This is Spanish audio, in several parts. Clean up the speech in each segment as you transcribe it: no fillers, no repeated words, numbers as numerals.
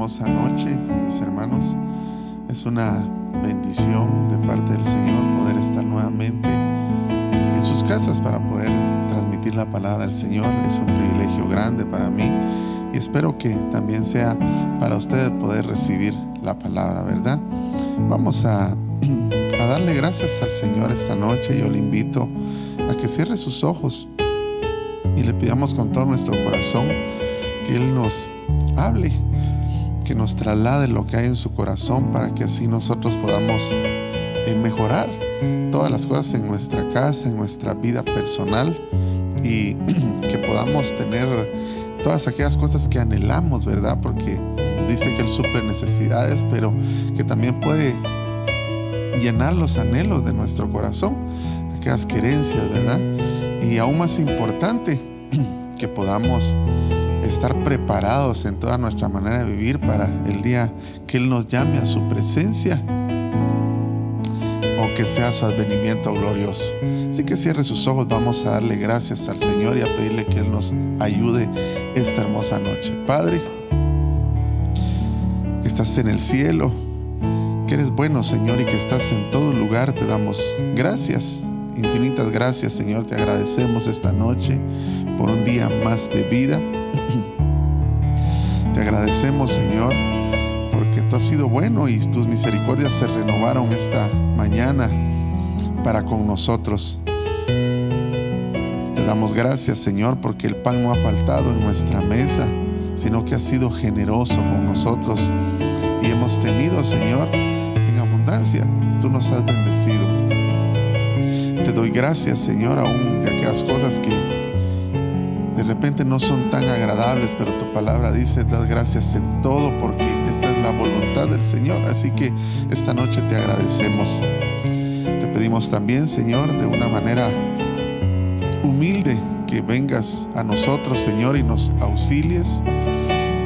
hermosa noche, mis hermanos. Es una bendición de parte del Señor poder estar nuevamente en sus casas para poder transmitir la palabra del Señor. Es un privilegio grande para mí y espero que también sea para ustedes poder recibir la palabra, ¿verdad? Vamos a darle gracias al Señor esta noche. Yo le invito a que cierre sus ojos y le pidamos con todo nuestro corazón que Él nos hable, que nos traslade lo que hay en su corazón, para que así nosotros podamos mejorar todas las cosas en nuestra casa, en nuestra vida personal, y que podamos tener todas aquellas cosas que anhelamos, ¿verdad? Porque dice que Él suple necesidades, pero que también puede llenar los anhelos de nuestro corazón, aquellas querencias, ¿verdad? Y aún más importante, que podamos estar preparados en toda nuestra manera de vivir para el día que Él nos llame a su presencia, o que sea su advenimiento glorioso. Así que cierre sus ojos. Vamos a darle gracias al Señor y a pedirle que Él nos ayude esta hermosa noche. Padre, que estás en el cielo, que eres bueno, Señor, y que estás en todo lugar, te damos gracias, infinitas gracias, Señor. Te agradecemos esta noche por un día más de vida. Te agradecemos, Señor, porque tú has sido bueno y tus misericordias se renovaron esta mañana para con nosotros. Te damos gracias, Señor, porque el pan no ha faltado en nuestra mesa, sino que has sido generoso con nosotros y hemos tenido, Señor, en abundancia. Tú nos has bendecido. Te doy gracias, Señor, aún de aquellas cosas que de repente no son tan agradables, pero tu palabra dice: dad gracias en todo, porque esta es la voluntad del Señor. Así que esta noche te agradecemos. Te pedimos también, Señor, de una manera humilde, que vengas a nosotros, Señor, y nos auxilies,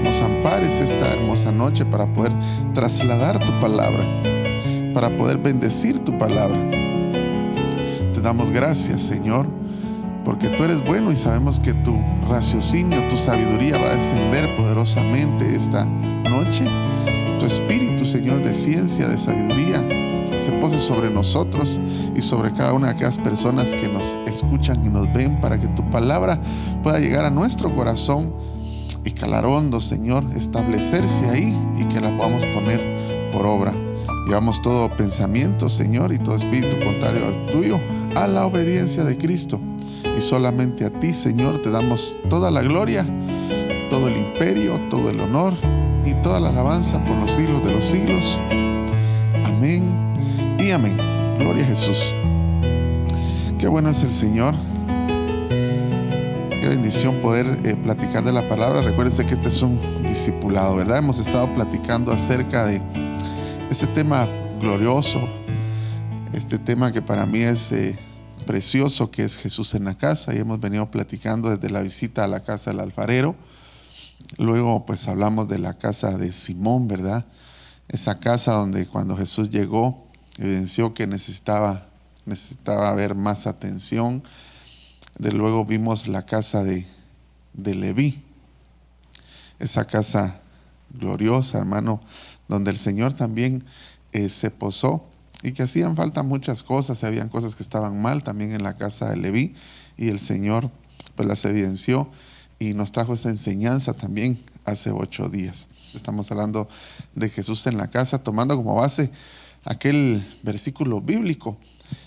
nos ampares esta hermosa noche para poder trasladar tu palabra, para poder bendecir tu palabra. Te damos gracias, Señor, porque tú eres bueno y sabemos que tu raciocinio, tu sabiduría va a descender poderosamente esta noche. Tu espíritu, Señor, de ciencia, de sabiduría, se pose sobre nosotros y sobre cada una de aquellas personas que nos escuchan y nos ven, para que tu palabra pueda llegar a nuestro corazón y calar hondo, Señor, establecerse ahí y que la podamos poner por obra. Llevamos todo pensamiento, Señor, y todo espíritu contrario al tuyo a la obediencia de Cristo. Y solamente a ti, Señor, te damos toda la gloria, todo el imperio, todo el honor y toda la alabanza por los siglos de los siglos. Amén y amén. Gloria a Jesús. Qué bueno es el Señor. Qué bendición poder platicar de la palabra. Recuérdense que este es un discipulado, ¿verdad? Hemos estado platicando acerca de ese tema glorioso, este tema que para mí es precioso, que es Jesús en la casa, y hemos venido platicando desde la visita a la casa del alfarero. Luego pues hablamos de la casa de Simón, ¿verdad? Esa casa donde cuando Jesús llegó evidenció que necesitaba haber más atención. De luego vimos la casa de Leví, esa casa gloriosa, hermano, donde el Señor también se posó, y que hacían falta muchas cosas. Habían cosas que estaban mal también en la casa de Leví, y el Señor pues las evidenció y nos trajo esa enseñanza también hace 8 días. Estamos hablando de Jesús en la casa, tomando como base aquel versículo bíblico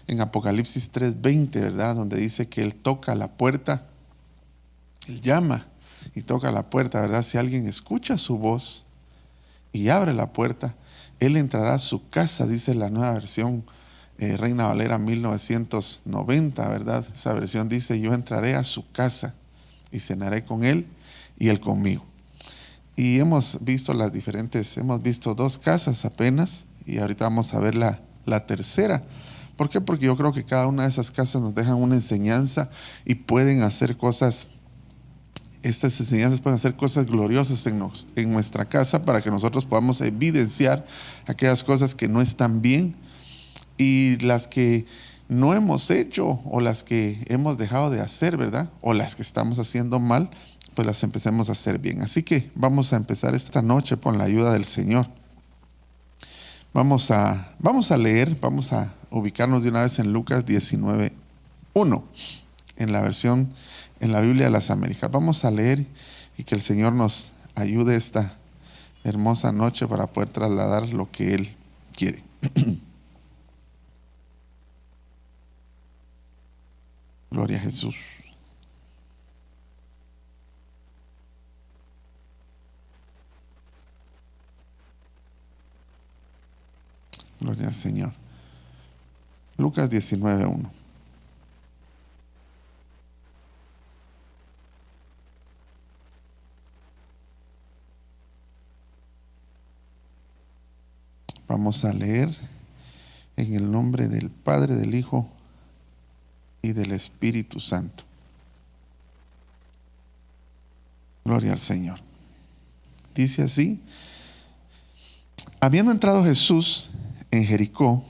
en Apocalipsis 3:20, ¿verdad? Donde dice que Él toca la puerta, Él llama y toca la puerta, ¿verdad? Si alguien escucha su voz y abre la puerta, Él entrará a su casa, dice la nueva versión Reina Valera 1990, ¿verdad? Esa versión dice: yo entraré a su casa y cenaré con Él y Él conmigo. Y hemos visto hemos visto 2 casas apenas, y ahorita vamos a ver la tercera. ¿Por qué? Porque yo creo que cada una de esas casas nos dejan una enseñanza y pueden hacer cosas. Estas enseñanzas pueden hacer cosas gloriosas en nuestra casa, para que nosotros podamos evidenciar aquellas cosas que no están bien, y las que no hemos hecho, o las que hemos dejado de hacer, ¿verdad? O las que estamos haciendo mal, pues las empecemos a hacer bien. Así que vamos a empezar esta noche con la ayuda del Señor. Vamos a leer, vamos a ubicarnos de una vez en Lucas 19:1, en la Biblia de las Américas. Vamos a leer y que el Señor nos ayude esta hermosa noche para poder trasladar lo que Él quiere. Gloria a Jesús. Gloria al Señor. Lucas 19:1. Vamos a leer en el nombre del Padre, del Hijo y del Espíritu Santo. Gloria al Señor. Dice así: habiendo entrado Jesús en Jericó,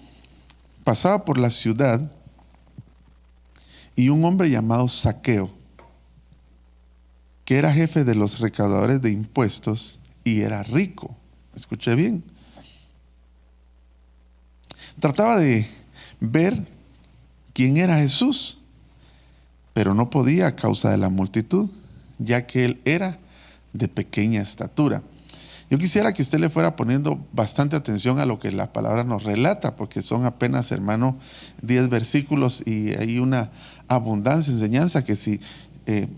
pasaba por la ciudad, y un hombre llamado Zaqueo, que era jefe de los recaudadores de impuestos y era rico, escuché bien, trataba de ver quién era Jesús, pero no podía a causa de la multitud, ya que él era de pequeña estatura. Yo quisiera que usted le fuera poniendo bastante atención a lo que la palabra nos relata, porque son apenas, hermano, 10 versículos y hay una abundancia de enseñanza que si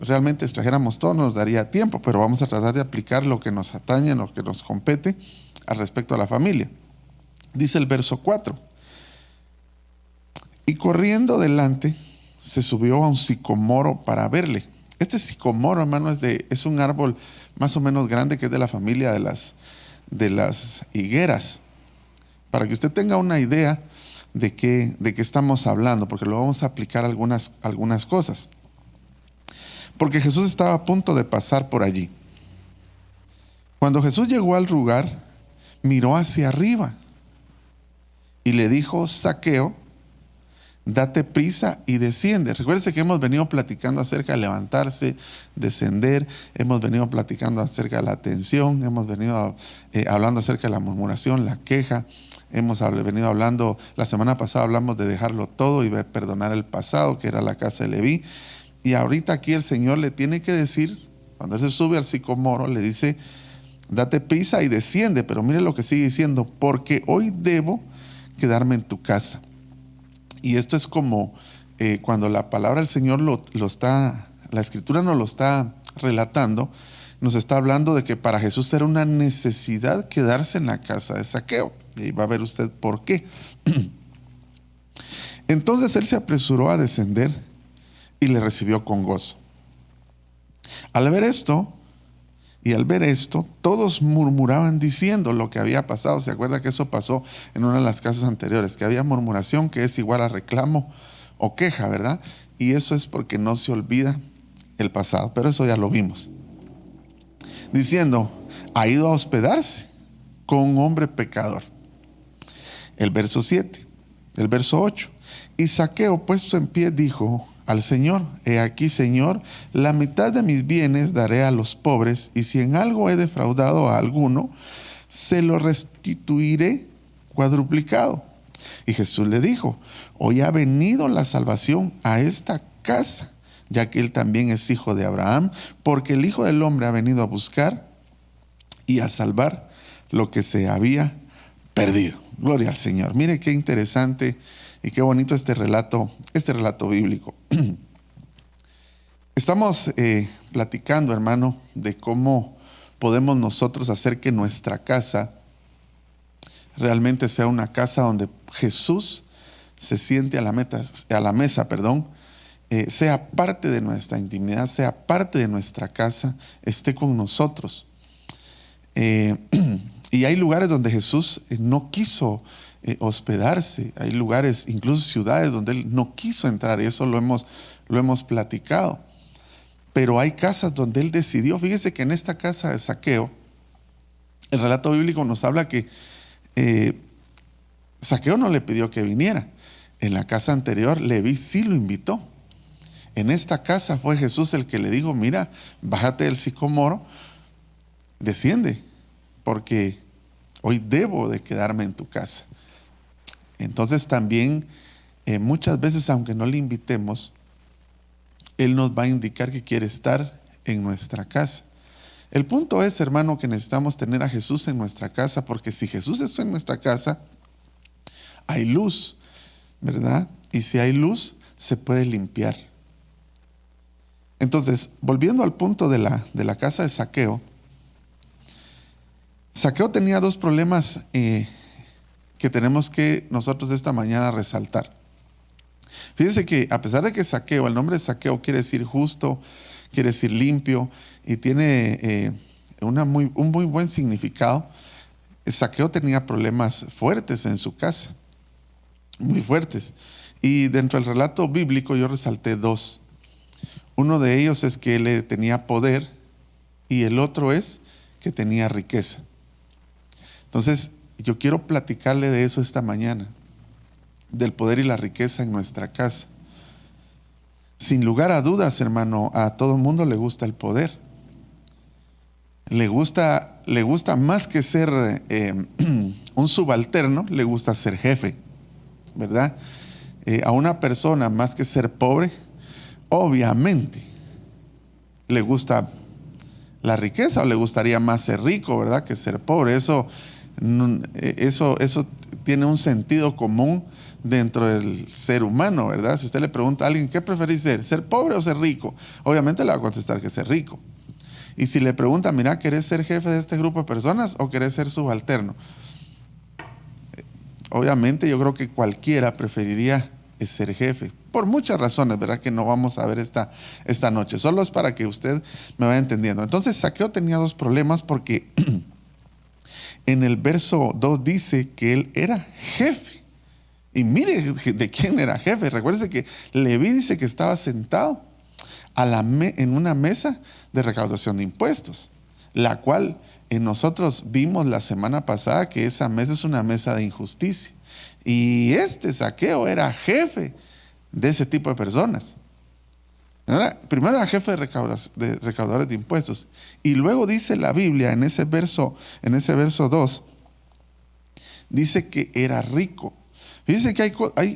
realmente extrajéramos todo nos daría tiempo, pero vamos a tratar de aplicar lo que nos atañe, lo que nos compete al respecto a la familia. Dice el verso 4: y corriendo delante se subió a un sicomoro para verle. Este sicomoro, hermano, es un árbol más o menos grande que es de la familia de las higueras. Para que usted tenga una idea de qué estamos hablando, porque lo vamos a aplicar algunas cosas. Porque Jesús estaba a punto de pasar por allí. Cuando Jesús llegó al lugar, miró hacia arriba y le dijo: Zaqueo, date prisa y desciende. Recuérdese que hemos venido platicando acerca de levantarse, descender, hemos venido platicando acerca de la atención, hemos venido hablando acerca de la murmuración, la queja, hemos venido hablando, la semana pasada hablamos de dejarlo todo y de perdonar el pasado, que era la casa de Leví, y ahorita aquí el Señor le tiene que decir, cuando él se sube al sicomoro, le dice: date prisa y desciende, pero mire lo que sigue diciendo: porque hoy debo quedarme en tu casa. Y esto es como cuando la palabra del Señor la Escritura nos lo está relatando, nos está hablando de que para Jesús era una necesidad quedarse en la casa de Zaqueo. Y ahí va a ver usted por qué. Entonces él se apresuró a descender y le recibió con gozo. Al ver esto, todos murmuraban diciendo lo que había pasado. ¿Se acuerda que eso pasó en una de las casas anteriores? Que había murmuración, que es igual a reclamo o queja, ¿verdad? Y eso es porque no se olvida el pasado. Pero eso ya lo vimos. Diciendo: ha ido a hospedarse con un hombre pecador. El verso 7, el verso 8. Y Zaqueo, puesto en pie, dijo al Señor: he aquí, Señor, la mitad de mis bienes daré a los pobres, y si en algo he defraudado a alguno, se lo restituiré cuadruplicado. Y Jesús le dijo: hoy ha venido la salvación a esta casa, ya que él también es hijo de Abraham, porque el Hijo del Hombre ha venido a buscar y a salvar lo que se había perdido. Gloria al Señor. Mire qué interesante y qué bonito este relato bíblico. Estamos platicando, hermano, de cómo podemos nosotros hacer que nuestra casa realmente sea una casa donde Jesús se siente a la mesa, sea parte de nuestra intimidad, sea parte de nuestra casa, esté con nosotros. Y hay lugares donde Jesús no quiso hospedarse, hay lugares, incluso ciudades, donde Él no quiso entrar, y eso lo hemos platicado. Pero hay casas donde Él decidió. Fíjese que en esta casa de Zaqueo, el relato bíblico nos habla que Zaqueo no le pidió que viniera. En la casa anterior, Leví sí lo invitó. En esta casa fue Jesús el que le dijo, mira, bájate del sicomoro, desciende, porque hoy debo de quedarme en tu casa. Entonces también muchas veces, aunque no le invitemos, Él nos va a indicar que quiere estar en nuestra casa. El punto es, hermano, que necesitamos tener a Jesús en nuestra casa, porque si Jesús está en nuestra casa, hay luz, ¿verdad? Y si hay luz, se puede limpiar. Entonces, volviendo al punto de la casa de Zaqueo, Zaqueo tenía dos problemas que tenemos que nosotros esta mañana resaltar. Fíjense que a pesar de que Zaqueo, el nombre de Zaqueo quiere decir justo, quiere decir limpio y tiene un muy buen significado, Zaqueo tenía problemas fuertes en su casa, muy fuertes. Y dentro del relato bíblico yo resalté dos. Uno de ellos es que él tenía poder y el otro es que tenía riqueza. Entonces, yo quiero platicarle de eso esta mañana, del poder y la riqueza en nuestra casa. Sin lugar a dudas, hermano, a todo el mundo le gusta el poder. Le gusta más que ser un subalterno, le gusta ser jefe, ¿verdad? A una persona, más que ser pobre, obviamente le gusta la riqueza, o le gustaría más ser rico, ¿verdad?, que ser pobre. Eso tiene un sentido común dentro del ser humano, ¿verdad? Si usted le pregunta a alguien, ¿qué preferís ser pobre o ser rico? Obviamente le va a contestar que ser rico. Y si le pregunta, mira, ¿querés ser jefe de este grupo de personas o querés ser subalterno? Obviamente yo creo que cualquiera preferiría ser jefe, por muchas razones, ¿verdad?, que no vamos a ver esta noche. Solo es para que usted me vaya entendiendo. Entonces Zaqueo tenía dos problemas porque en el verso 2 dice que él era jefe. Y mire de quién era jefe. Recuérdese que Leví dice que estaba sentado en una mesa de recaudación de impuestos, la cual nosotros vimos la semana pasada que esa mesa es una mesa de injusticia. Y Zaqueo era jefe de ese tipo de personas. Primero era jefe de recaudadores de impuestos. Y luego dice la Biblia en ese verso 2, dice que era rico. Dice que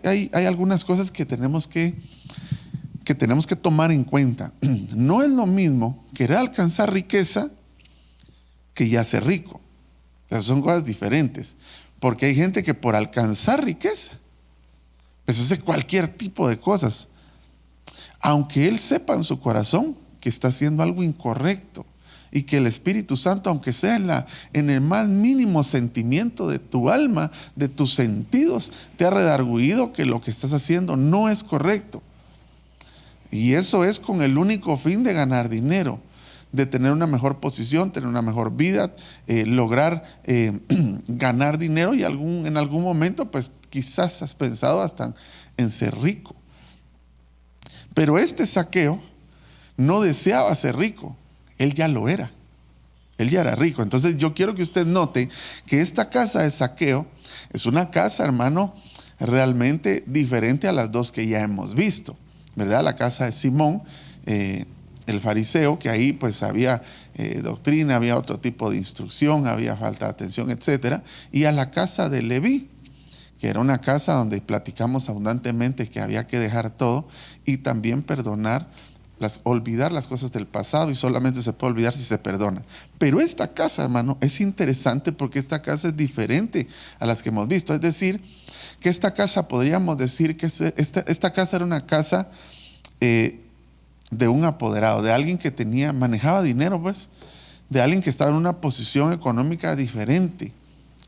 hay algunas cosas que tenemos que tomar en cuenta. No es lo mismo querer alcanzar riqueza que ya ser rico. O sea, son cosas diferentes. Porque hay gente que por alcanzar riqueza, pues hace cualquier tipo de cosas, aunque él sepa en su corazón que está haciendo algo incorrecto, y que el Espíritu Santo, aunque sea en el más mínimo sentimiento de tu alma, de tus sentidos, te ha redargüido que lo que estás haciendo no es correcto. Y eso es con el único fin de ganar dinero, de tener una mejor posición, tener una mejor vida, lograr ganar dinero, y en algún momento pues quizás has pensado hasta en ser rico. Pero Zaqueo no deseaba ser rico, él ya lo era, él ya era rico. Entonces yo quiero que usted note que esta casa de Zaqueo es una casa, hermano, realmente diferente a las dos que ya hemos visto, ¿verdad? La casa de Simón, el fariseo, que ahí pues había doctrina, había otro tipo de instrucción, había falta de atención, etc. Y a la casa de Leví, que era una casa donde platicamos abundantemente que había que dejar todo y también olvidar las cosas del pasado, y solamente se puede olvidar si se perdona. Pero esta casa, hermano, es interesante porque esta casa es diferente a las que hemos visto. Es decir, que esta casa, podríamos decir que esta casa era una casa de un apoderado, de alguien que manejaba dinero, pues, de alguien que estaba en una posición económica diferente,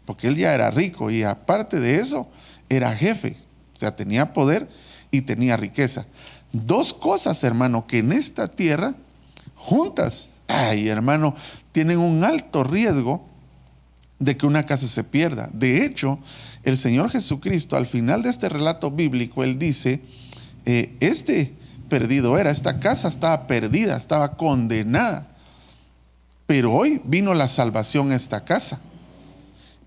porque él ya era rico y aparte de eso era jefe, o sea, tenía poder y tenía riqueza. Dos cosas, hermano, que en esta tierra juntas, hermano, tienen un alto riesgo de que una casa se pierda. De hecho, el Señor Jesucristo, al final de este relato bíblico, Él dice, perdido era, esta casa estaba perdida, estaba condenada, pero hoy vino la salvación a esta casa,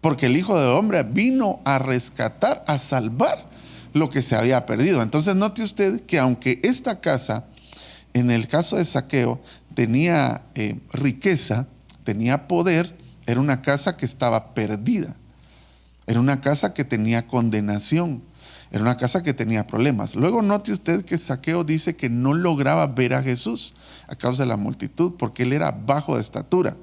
porque el Hijo del Hombre vino a rescatar, a salvar lo que se había perdido. Entonces note usted que aunque esta casa En el caso de Zaqueo, tenía riqueza, tenía poder, era una casa que estaba perdida, era una casa que tenía condenación, era una casa que tenía problemas. Luego note usted que Zaqueo dice que no lograba ver a Jesús a causa de la multitud, porque él era bajo de estatura.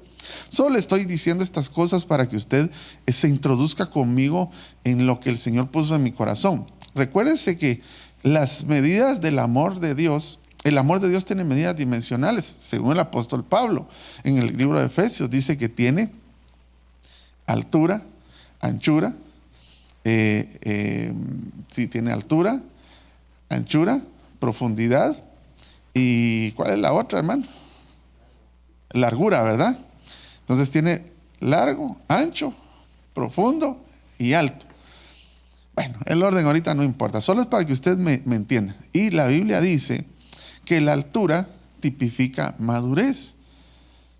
Solo le estoy diciendo estas cosas para que usted se introduzca conmigo en lo que el Señor puso en mi corazón. Recuérdese que las medidas del amor de Dios, el amor de Dios tiene medidas dimensionales, según el apóstol Pablo. En el libro de Efesios dice que tiene altura, anchura, sí, tiene altura, anchura, profundidad y ¿cuál es la otra, hermano? Largura, ¿verdad? Entonces tiene largo, ancho, profundo y alto. Bueno, el orden ahorita no importa, solo es para que usted me entienda. Y la Biblia dice que la altura tipifica madurez,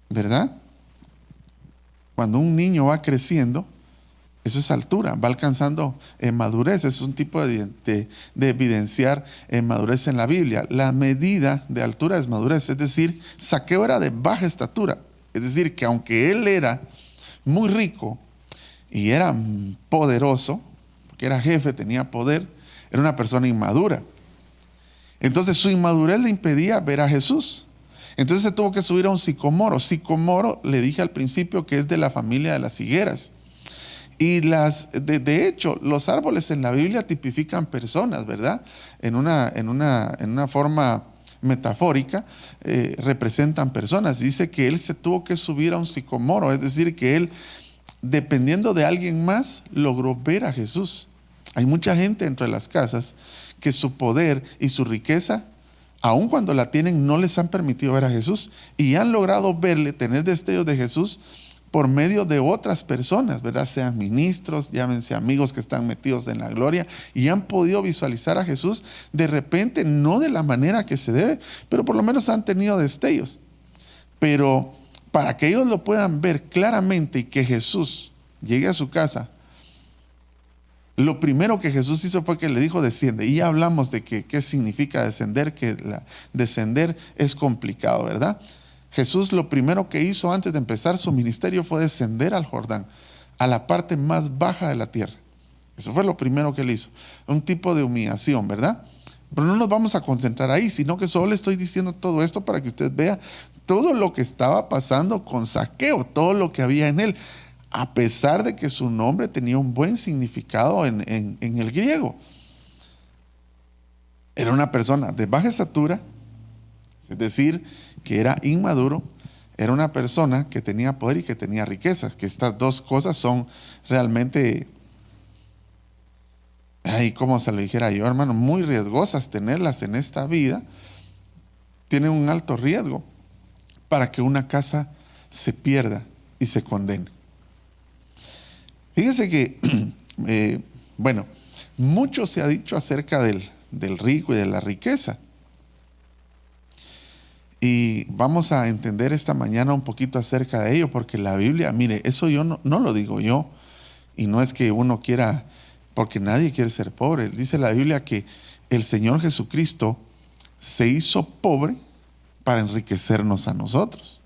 ¿verdad? Cuando un niño va creciendo, eso es altura, va alcanzando madurez. Es un tipo de evidenciar madurez en la Biblia. La medida de altura es madurez, es decir, Zaqueo era de baja estatura. Es decir, que aunque él era muy rico y era poderoso, porque era jefe, tenía poder, era una persona inmadura. Entonces su inmadurez le impedía ver a Jesús. Entonces se tuvo que subir a un sicomoro. Sicomoro, le dije al principio, que es de la familia de las higueras. Y de hecho, los árboles en la Biblia tipifican personas, ¿verdad? En una forma metafórica, representan personas. Dice que él se tuvo que subir a un sicomoro, es decir, que él, dependiendo de alguien más, logró ver a Jesús. Hay mucha gente dentro de las casas que su poder y su riqueza, aun cuando la tienen, no les han permitido ver a Jesús, y han logrado verle, tener destellos de Jesús por medio de otras personas, ¿verdad? Sean ministros, llámense amigos que están metidos en la gloria, y han podido visualizar a Jesús de repente, no de la manera que se debe, pero por lo menos han tenido destellos. Pero para que ellos lo puedan ver claramente y que Jesús llegue a su casa, lo primero que Jesús hizo fue que le dijo: desciende. Y ya hablamos de qué significa descender, que descender es complicado, ¿verdad? Jesús lo primero que hizo antes de empezar su ministerio fue descender al Jordán, a la parte más baja de la tierra. Eso fue lo primero que él hizo, un tipo de humillación, ¿verdad? Pero no nos vamos a concentrar ahí, sino que solo le estoy diciendo todo esto para que usted vea todo lo que estaba pasando con Zaqueo, todo lo que había en él, a pesar de que su nombre tenía un buen significado en el griego. Era una persona de baja estatura, es decir, que era inmaduro. Era una persona que tenía poder y que tenía riquezas, que estas dos cosas son realmente, como se lo dijera yo, hermano, muy riesgosas tenerlas en esta vida. Tienen un alto riesgo para que una casa se pierda y se condene. Fíjese que, mucho se ha dicho acerca del rico y de la riqueza. Y vamos a entender esta mañana un poquito acerca de ello, porque la Biblia, mire, eso yo no lo digo yo, y no es que uno quiera, porque nadie quiere ser pobre. Dice la Biblia que el Señor Jesucristo se hizo pobre para enriquecernos a nosotros.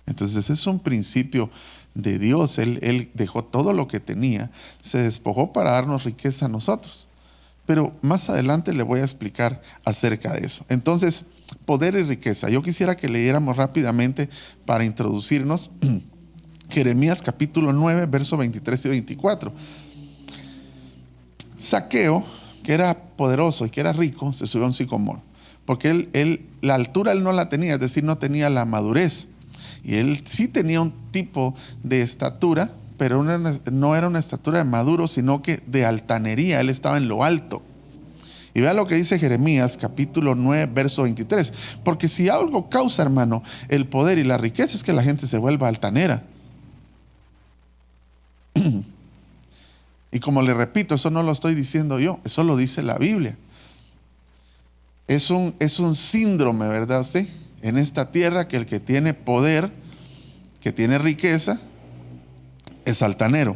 Entonces ese es un principio de Dios. Él dejó todo lo que tenía, se despojó para darnos riqueza a nosotros. Pero más adelante le voy a explicar acerca de eso. Entonces, poder y riqueza. Yo quisiera que leyéramos rápidamente para introducirnos Jeremías capítulo 9, versos 23 y 24. Zaqueo, que era poderoso y que era rico, se subió a un sicomoro, porque la altura él no la tenía, es decir, no tenía la madurez. Y él sí tenía un tipo de estatura, pero no era una estatura de maduro, sino que de altanería. Él estaba en lo alto. Y vea lo que dice Jeremías capítulo 9, verso 23. Porque si algo causa, hermano, el poder y la riqueza, es que la gente se vuelva altanera. Y como le repito, eso no lo estoy diciendo yo, eso lo dice la Biblia. Es un síndrome, ¿verdad? ¿Sí? En esta tierra, que el que tiene poder, que tiene riqueza, es altanero.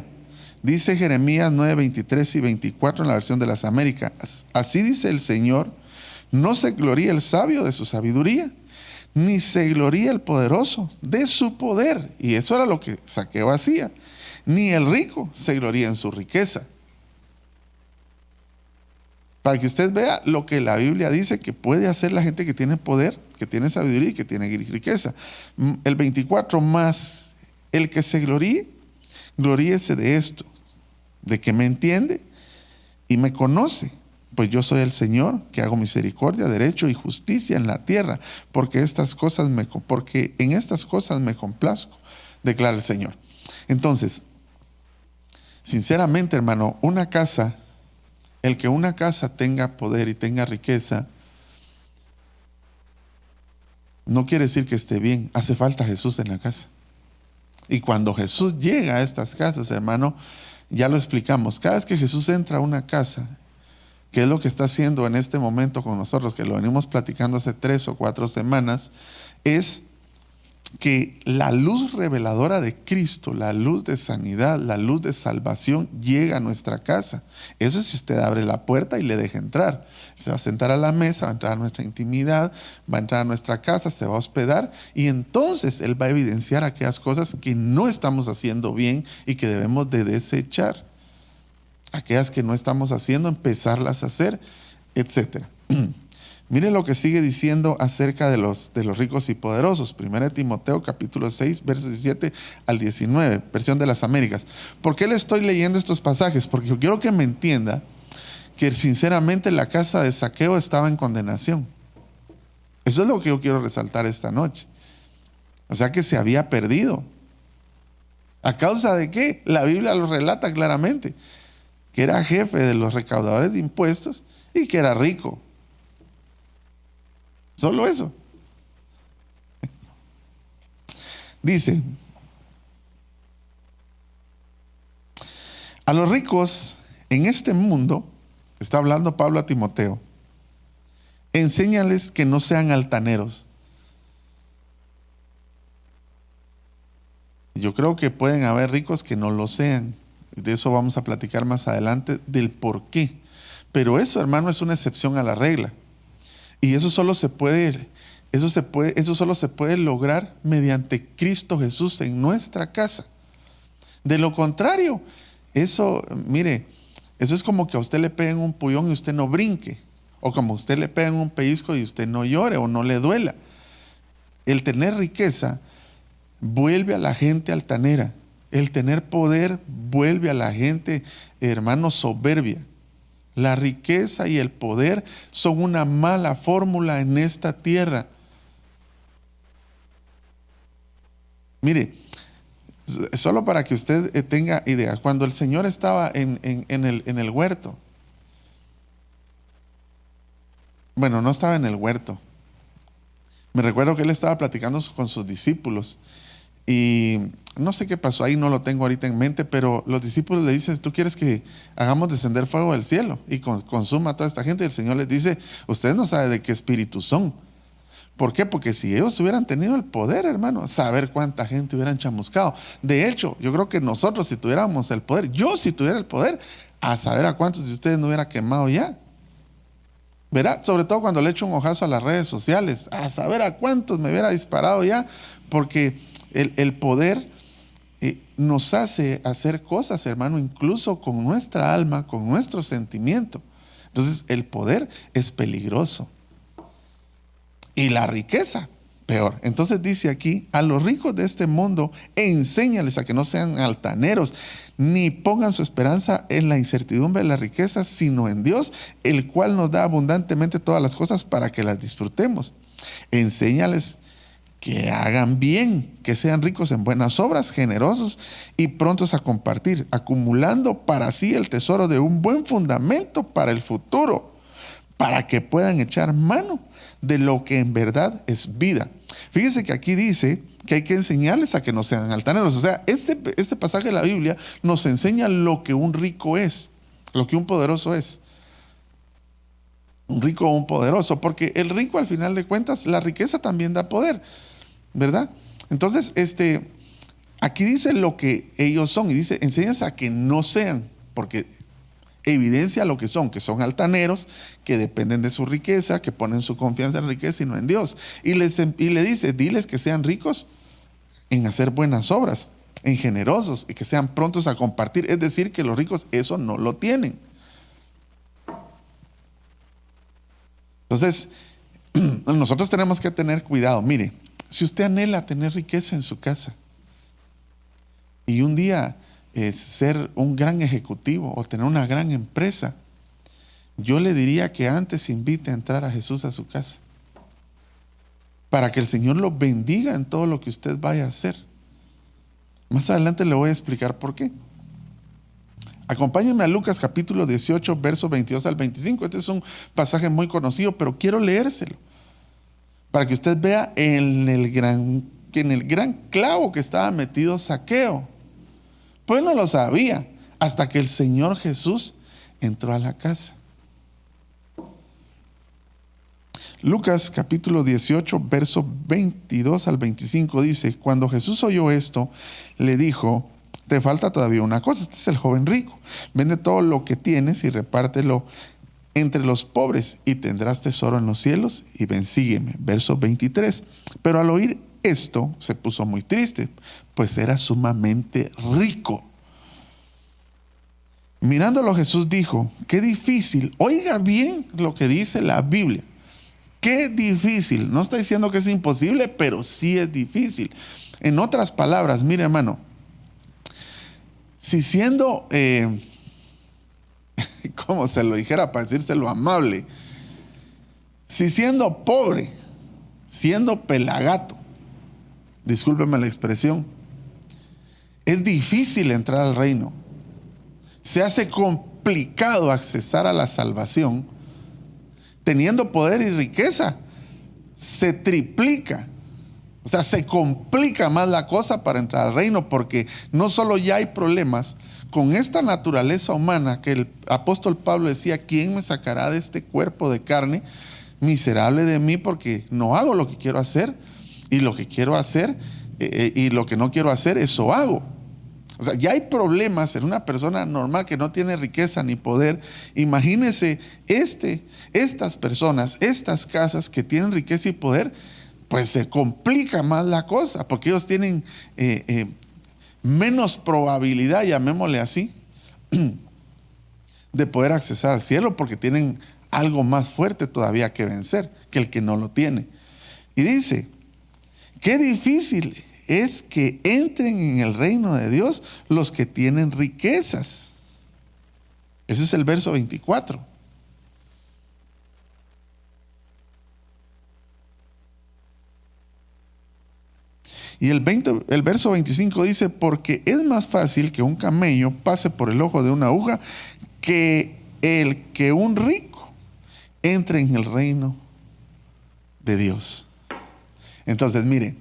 Dice Jeremías 9, 23 y 24 en la versión de las Américas: así dice el Señor, No se gloríe el sabio de su sabiduría, ni se gloríe el poderoso de su poder. Y eso era lo que Zaqueo hacía. Ni el rico se gloría en su riqueza. Para que usted vea lo que la Biblia dice que puede hacer la gente que tiene poder, que tiene sabiduría y que tiene riqueza. El 24, más el que se gloríe, gloríese de esto, de que me entiende y me conoce, pues yo soy el Señor que hago misericordia, derecho y justicia en la tierra, porque en estas cosas me complazco, declara el Señor. Entonces, sinceramente, hermano, el que una casa tenga poder y tenga riqueza, no quiere decir que esté bien. Hace falta Jesús en la casa. Y cuando Jesús llega a estas casas, hermano, ya lo explicamos. Cada vez que Jesús entra a una casa, ¿qué es lo que está haciendo en este momento con nosotros? Que lo venimos platicando hace 3 o 4 semanas. Es que la luz reveladora de Cristo, la luz de sanidad, la luz de salvación llega a nuestra casa. Eso es si usted abre la puerta y le deja entrar. Se va a sentar a la mesa, va a entrar a nuestra intimidad, va a entrar a nuestra casa, se va a hospedar y entonces Él va a evidenciar aquellas cosas que no estamos haciendo bien y que debemos de desechar. Aquellas que no estamos haciendo, empezarlas a hacer, etc. Miren lo que sigue diciendo acerca de los ricos y poderosos. 1 Timoteo capítulo 6, versos 17 al 19, versión de las Américas. ¿Por qué le estoy leyendo estos pasajes? Porque yo quiero que me entienda que sinceramente la casa de Zaqueo estaba en condenación. Eso es lo que yo quiero resaltar esta noche. O sea que se había perdido. ¿A causa de qué? La Biblia lo relata claramente. Que era jefe de los recaudadores de impuestos y que era rico. Solo eso. Dice, a los ricos en este mundo, está hablando Pablo a Timoteo, enséñales que no sean altaneros. Yo creo que pueden haber ricos que no lo sean. De eso vamos a platicar más adelante, del por qué. Pero eso, hermano, es una excepción a la regla. Y eso solo se puede lograr mediante Cristo Jesús en nuestra casa. De lo contrario, eso es como que a usted le peguen un puñón y usted no brinque. O como a usted le peguen un pellizco y usted no llore o no le duela. El tener riqueza vuelve a la gente altanera. El tener poder vuelve a la gente, hermano, soberbia. La riqueza y el poder son una mala fórmula en esta tierra. Mire, solo para que usted tenga idea, cuando el Señor estaba en el huerto, bueno, no estaba en el huerto, me recuerdo que Él estaba platicando con sus discípulos y no sé qué pasó ahí, no lo tengo ahorita en mente, pero los discípulos le dicen, ¿tú quieres que hagamos descender fuego del cielo y consuma a toda esta gente? Y el Señor les dice, ustedes no saben de qué espíritu son. ¿Por qué? Porque si ellos hubieran tenido el poder, hermano, saber cuánta gente hubieran chamuscado. De hecho, yo creo que nosotros si tuviéramos el poder, yo si tuviera el poder, a saber a cuántos de ustedes no hubiera quemado ya. ¿Verdad? Sobre todo cuando le echo un ojazo a las redes sociales, a saber a cuántos me hubiera disparado ya, porque el poder nos hace hacer cosas, hermano, incluso con nuestra alma, con nuestro sentimiento. Entonces, el poder es peligroso. Y la riqueza, peor. Entonces dice aquí, a los ricos de este mundo, enséñales a que no sean altaneros, ni pongan su esperanza en la incertidumbre de la riqueza, sino en Dios, el cual nos da abundantemente todas las cosas para que las disfrutemos. Enséñales que hagan bien, que sean ricos en buenas obras, generosos y prontos a compartir, acumulando para sí el tesoro de un buen fundamento para el futuro, para que puedan echar mano de lo que en verdad es vida. Fíjense que aquí dice que hay que enseñarles a que no sean altaneros. O sea, este pasaje de la Biblia nos enseña lo que un rico es, lo que un poderoso es. Un rico o un poderoso, porque el rico al final de cuentas, la riqueza también da poder, ¿verdad? Entonces, aquí dice lo que ellos son y dice, enséñales a que no sean, porque evidencia lo que son altaneros, que dependen de su riqueza, que ponen su confianza en la riqueza y no en Dios. Y le dice, diles que sean ricos en hacer buenas obras, en generosos y que sean prontos a compartir. Es decir, que los ricos eso no lo tienen. Entonces, nosotros tenemos que tener cuidado. Mire, si usted anhela tener riqueza en su casa y un día ser un gran ejecutivo o tener una gran empresa, yo le diría que antes invite a entrar a Jesús a su casa para que el Señor lo bendiga en todo lo que usted vaya a hacer. Más adelante le voy a explicar por qué. Acompáñenme a Lucas capítulo 18, versos 22 al 25. Este es un pasaje muy conocido, pero quiero leérselo para que usted vea en el gran clavo que estaba metido Zaqueo. Pues no lo sabía hasta que el Señor Jesús entró a la casa. Lucas capítulo 18, verso 22 al 25 dice: cuando Jesús oyó esto, le dijo: te falta todavía una cosa. Este es el joven rico. Vende todo lo que tienes y repártelo entre los pobres y tendrás tesoro en los cielos, y ven, sígueme. Verso 23. Pero al oír esto se puso muy triste, pues era sumamente rico. Mirándolo, Jesús dijo: qué difícil. Oiga bien lo que dice la Biblia. Qué difícil. No está diciendo que es imposible, pero sí es difícil. En otras palabras, mire, hermano, si siendo, como se lo dijera para decírselo amable, si siendo pobre, siendo pelagato, discúlpeme la expresión, es difícil entrar al reino, se hace complicado accesar a la salvación, teniendo poder y riqueza, se triplica. O sea, se complica más la cosa para entrar al reino, porque no solo ya hay problemas con esta naturaleza humana que el apóstol Pablo decía: ¿quién me sacará de este cuerpo de carne? Miserable de mí, porque no hago lo que quiero hacer, y lo que quiero hacer y lo que no quiero hacer, eso hago. O sea, ya hay problemas en una persona normal que no tiene riqueza ni poder. Imagínense estas personas, estas casas que tienen riqueza y poder, pues se complica más la cosa, porque ellos tienen menos probabilidad, llamémosle así, de poder accesar al cielo, porque tienen algo más fuerte todavía que vencer que el que no lo tiene. Y dice: qué difícil es que entren en el reino de Dios los que tienen riquezas. Ese es el verso 24. Y el verso 25 dice: porque es más fácil que un camello pase por el ojo de una aguja que un rico entre en el reino de Dios. Entonces, mire,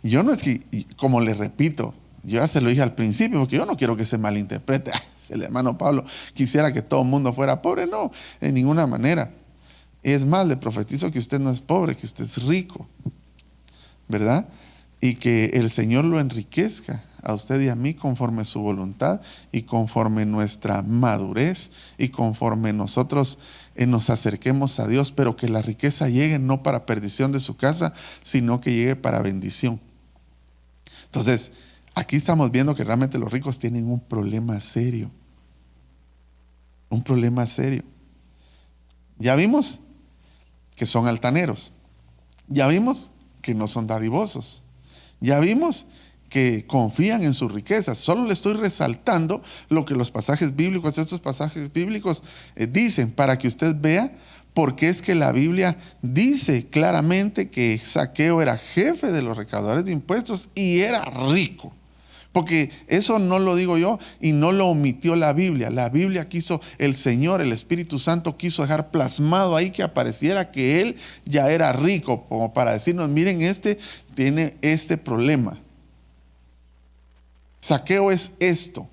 yo no es que, como le repito, yo ya se lo dije al principio, porque yo no quiero que se malinterprete. El hermano Pablo quisiera que todo el mundo fuera pobre. No, en ninguna manera. Es más, le profetizo que usted no es pobre, que usted es rico, ¿verdad? Y que el Señor lo enriquezca a usted y a mí conforme su voluntad y conforme nuestra madurez y conforme nosotros nos acerquemos a Dios, pero que la riqueza llegue no para perdición de su casa, sino que llegue para bendición. Entonces, aquí estamos viendo que realmente los ricos tienen un problema serio. Un problema serio. Ya vimos que son altaneros. Ya vimos que no son dadivosos. Ya vimos que confían en sus riquezas. Solo le estoy resaltando lo que los pasajes bíblicos, estos pasajes bíblicos dicen, para que usted vea por qué es que la Biblia dice claramente que Zaqueo era jefe de los recaudadores de impuestos y era rico. Porque eso no lo digo yo y no lo omitió la Biblia. La Biblia quiso, el Señor, el Espíritu Santo quiso dejar plasmado ahí que apareciera que él ya era rico, como para decirnos: miren, este tiene este problema. Zaqueo es esto.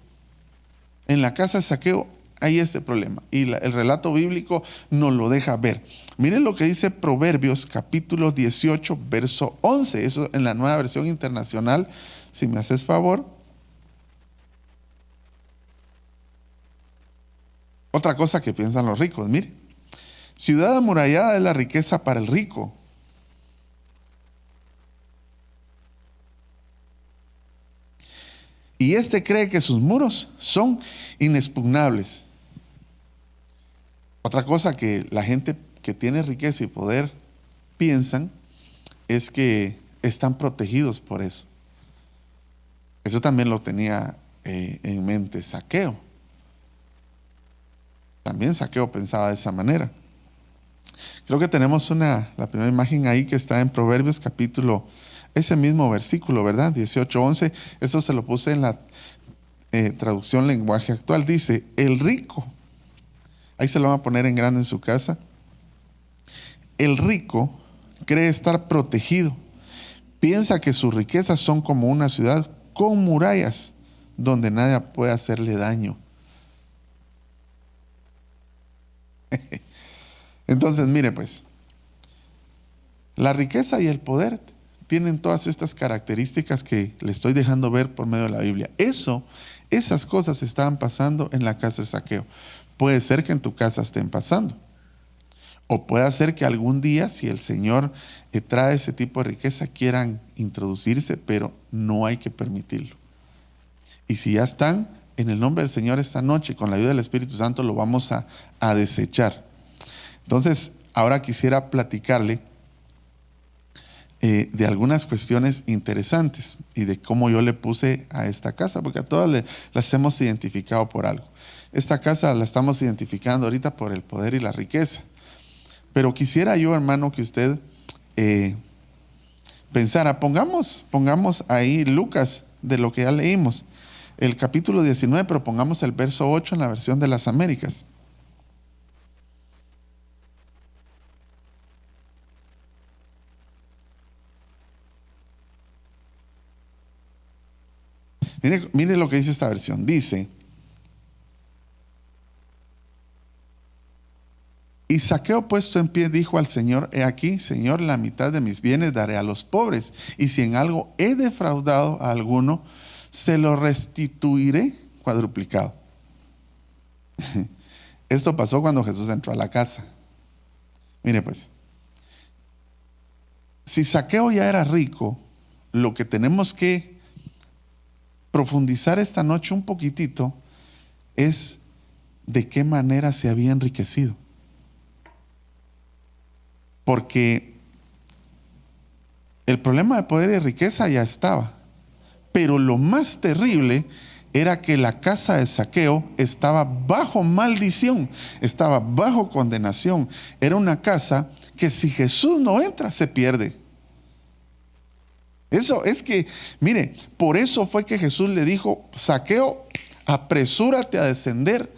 En la casa de Zaqueo hay este problema. Y el relato bíblico nos lo deja ver. Miren lo que dice Proverbios capítulo 18, verso 11. Eso en la Nueva Versión Internacional, si me haces favor. Otra cosa que piensan los ricos, mire, ciudad amurallada es la riqueza para el rico. Y este cree que sus muros son inexpugnables. Otra cosa que la gente que tiene riqueza y poder piensan es que están protegidos por eso. Eso también lo tenía en mente Zaqueo. También Zaqueo pensaba de esa manera. Creo que tenemos la primera imagen ahí que está en Proverbios capítulo, ese mismo versículo, ¿verdad? 18:11. Eso se lo puse en la traducción lenguaje actual. Dice, el rico, ahí se lo van a poner en grande en su casa. El rico cree estar protegido. Piensa que sus riquezas son como una ciudad con murallas donde nadie puede hacerle daño. Entonces, mire pues, la riqueza y el poder tienen todas estas características que le estoy dejando ver por medio de la Biblia. Esas cosas estaban pasando en la casa de Zaqueo. Puede ser que en tu casa estén pasando. O puede ser que algún día, si el Señor trae ese tipo de riqueza, quieran introducirse, pero no hay que permitirlo. Y si ya están, en el nombre del Señor esta noche, con la ayuda del Espíritu Santo, lo vamos a desechar. Entonces, ahora quisiera platicarle de algunas cuestiones interesantes y de cómo yo le puse a esta casa, porque a todas las hemos identificado por algo. Esta casa la estamos identificando ahorita por el poder y la riqueza. Pero quisiera yo, hermano, que usted pensara, pongamos ahí Lucas, de lo que ya leímos, el capítulo 19, pero pongamos el verso 8 en la versión de las Américas. Mire lo que dice esta versión. Dice, y Zaqueo puesto en pie dijo al Señor, he aquí, Señor, la mitad de mis bienes daré a los pobres, y si en algo he defraudado a alguno, se lo restituiré cuadruplicado. Esto pasó cuando Jesús entró a la casa. Mire pues, si Zaqueo ya era rico, lo que tenemos que profundizar esta noche un poquitito es de qué manera se había enriquecido. Porque el problema de poder y riqueza ya estaba, pero lo más terrible era que la casa de Zaqueo estaba bajo maldición, estaba bajo condenación. Era una casa que si Jesús no entra, se pierde. Eso es que, mire, por eso fue que Jesús le dijo, Zaqueo, apresúrate a descender,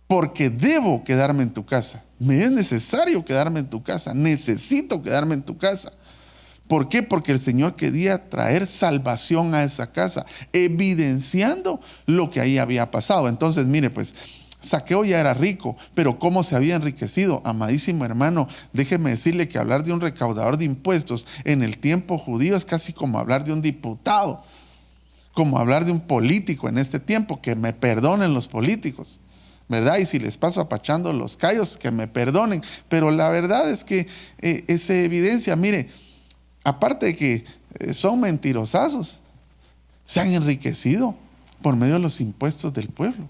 porque debo quedarme en tu casa. Me es necesario quedarme en tu casa, necesito quedarme en tu casa. ¿Por qué? Porque el Señor quería traer salvación a esa casa, evidenciando lo que ahí había pasado. Entonces, mire, pues, Zaqueo ya era rico, pero ¿cómo se había enriquecido? Amadísimo hermano, déjeme decirle que hablar de un recaudador de impuestos en el tiempo judío es casi como hablar de un diputado, como hablar de un político en este tiempo. Que me perdonen los políticos, ¿verdad? Y si les paso apachando los callos, que me perdonen. Pero la verdad es que se evidencia, mire, aparte de que son mentirosazos, se han enriquecido por medio de los impuestos del pueblo.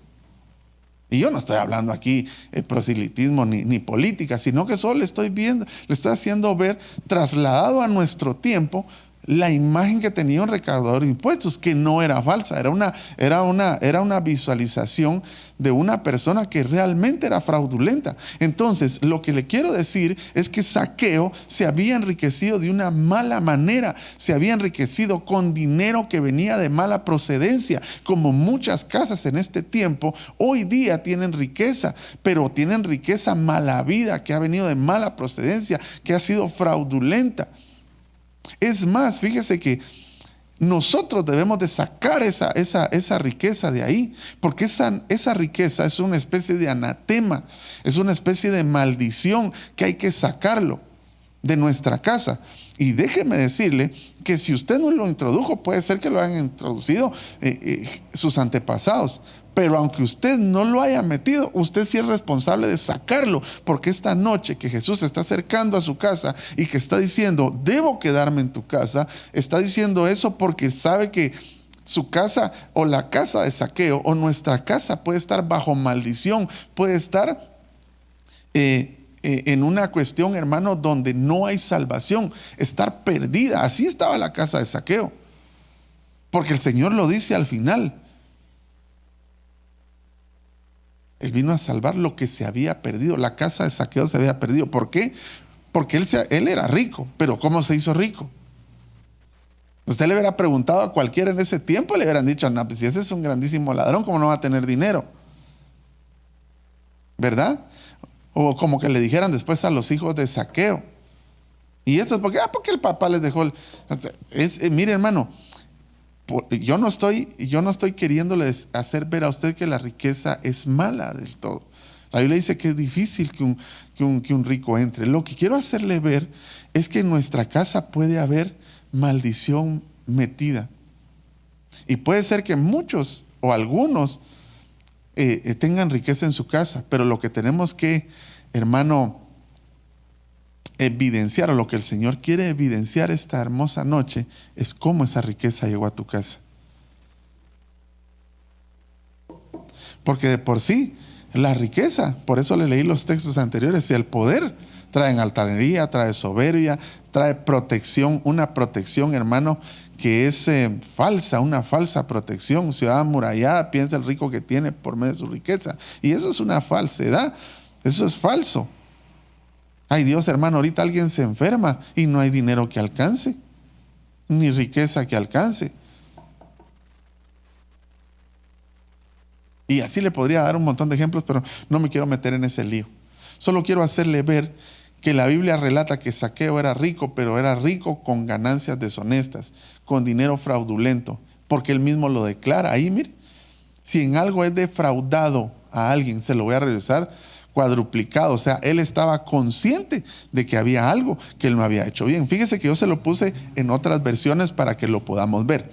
Y yo no estoy hablando aquí proselitismo ni política, sino que solo le estoy haciendo ver, trasladado a nuestro tiempo, la imagen que tenía un recaudador de impuestos, que no era falsa, era una visualización de una persona que realmente era fraudulenta. Entonces, lo que le quiero decir es que Zaqueo se había enriquecido de una mala manera, se había enriquecido con dinero que venía de mala procedencia, como muchas casas en este tiempo hoy día tienen riqueza, pero tienen riqueza mala vida, que ha venido de mala procedencia, que ha sido fraudulenta. Es más, fíjese que nosotros debemos de sacar esa riqueza de ahí, porque esa riqueza es una especie de anatema, es una especie de maldición que hay que sacarlo de nuestra casa. Y déjeme decirle que si usted no lo introdujo, puede ser que lo hayan introducido sus antepasados, Pero aunque usted no lo haya metido, usted sí es responsable de sacarlo, porque esta noche que Jesús se está acercando a su casa y que está diciendo, debo quedarme en tu casa, está diciendo eso porque sabe que su casa o la casa de Zaqueo o nuestra casa puede estar bajo maldición, puede estar en una cuestión, hermano, donde no hay salvación, estar perdida. Así estaba la casa de Zaqueo, porque el Señor lo dice al final. Él vino a salvar lo que se había perdido. La casa de Zaqueo se había perdido. ¿Por qué? Porque él era rico. Pero ¿cómo se hizo rico? Usted le hubiera preguntado a cualquiera en ese tiempo, le hubieran dicho, no, pues si ese es un grandísimo ladrón, ¿cómo no va a tener dinero? ¿Verdad? O como que le dijeran después a los hijos de Zaqueo. Y esto es porque el papá les dejó. Mire, hermano, yo no estoy queriéndoles hacer ver a usted que la riqueza es mala del todo. La Biblia dice que es difícil que un rico entre. Lo que quiero hacerle ver es que en nuestra casa puede haber maldición metida. Y puede ser que muchos o algunos tengan riqueza en su casa, pero lo que tenemos que, hermano, evidenciar, o lo que el Señor quiere evidenciar esta hermosa noche, es cómo esa riqueza llegó a tu casa. Porque de por sí, la riqueza, por eso le leí los textos anteriores, y el poder traen altanería, trae soberbia, trae protección, una protección, hermano, que es falsa, una falsa protección. Ciudad amurallada, piensa el rico que tiene por medio de su riqueza. Y eso es una falsedad, eso es falso. Ay Dios, hermano, ahorita alguien se enferma y no hay dinero que alcance, ni riqueza que alcance. Y así le podría dar un montón de ejemplos, pero no me quiero meter en ese lío. Solo quiero hacerle ver que la Biblia relata que Zaqueo era rico, pero era rico con ganancias deshonestas, con dinero fraudulento, porque él mismo lo declara. Ahí, mire, si en algo es defraudado a alguien, se lo voy a regresar cuadruplicado. O sea, él estaba consciente de que había algo que él no había hecho bien. Fíjese que yo se lo puse en otras versiones para que lo podamos ver.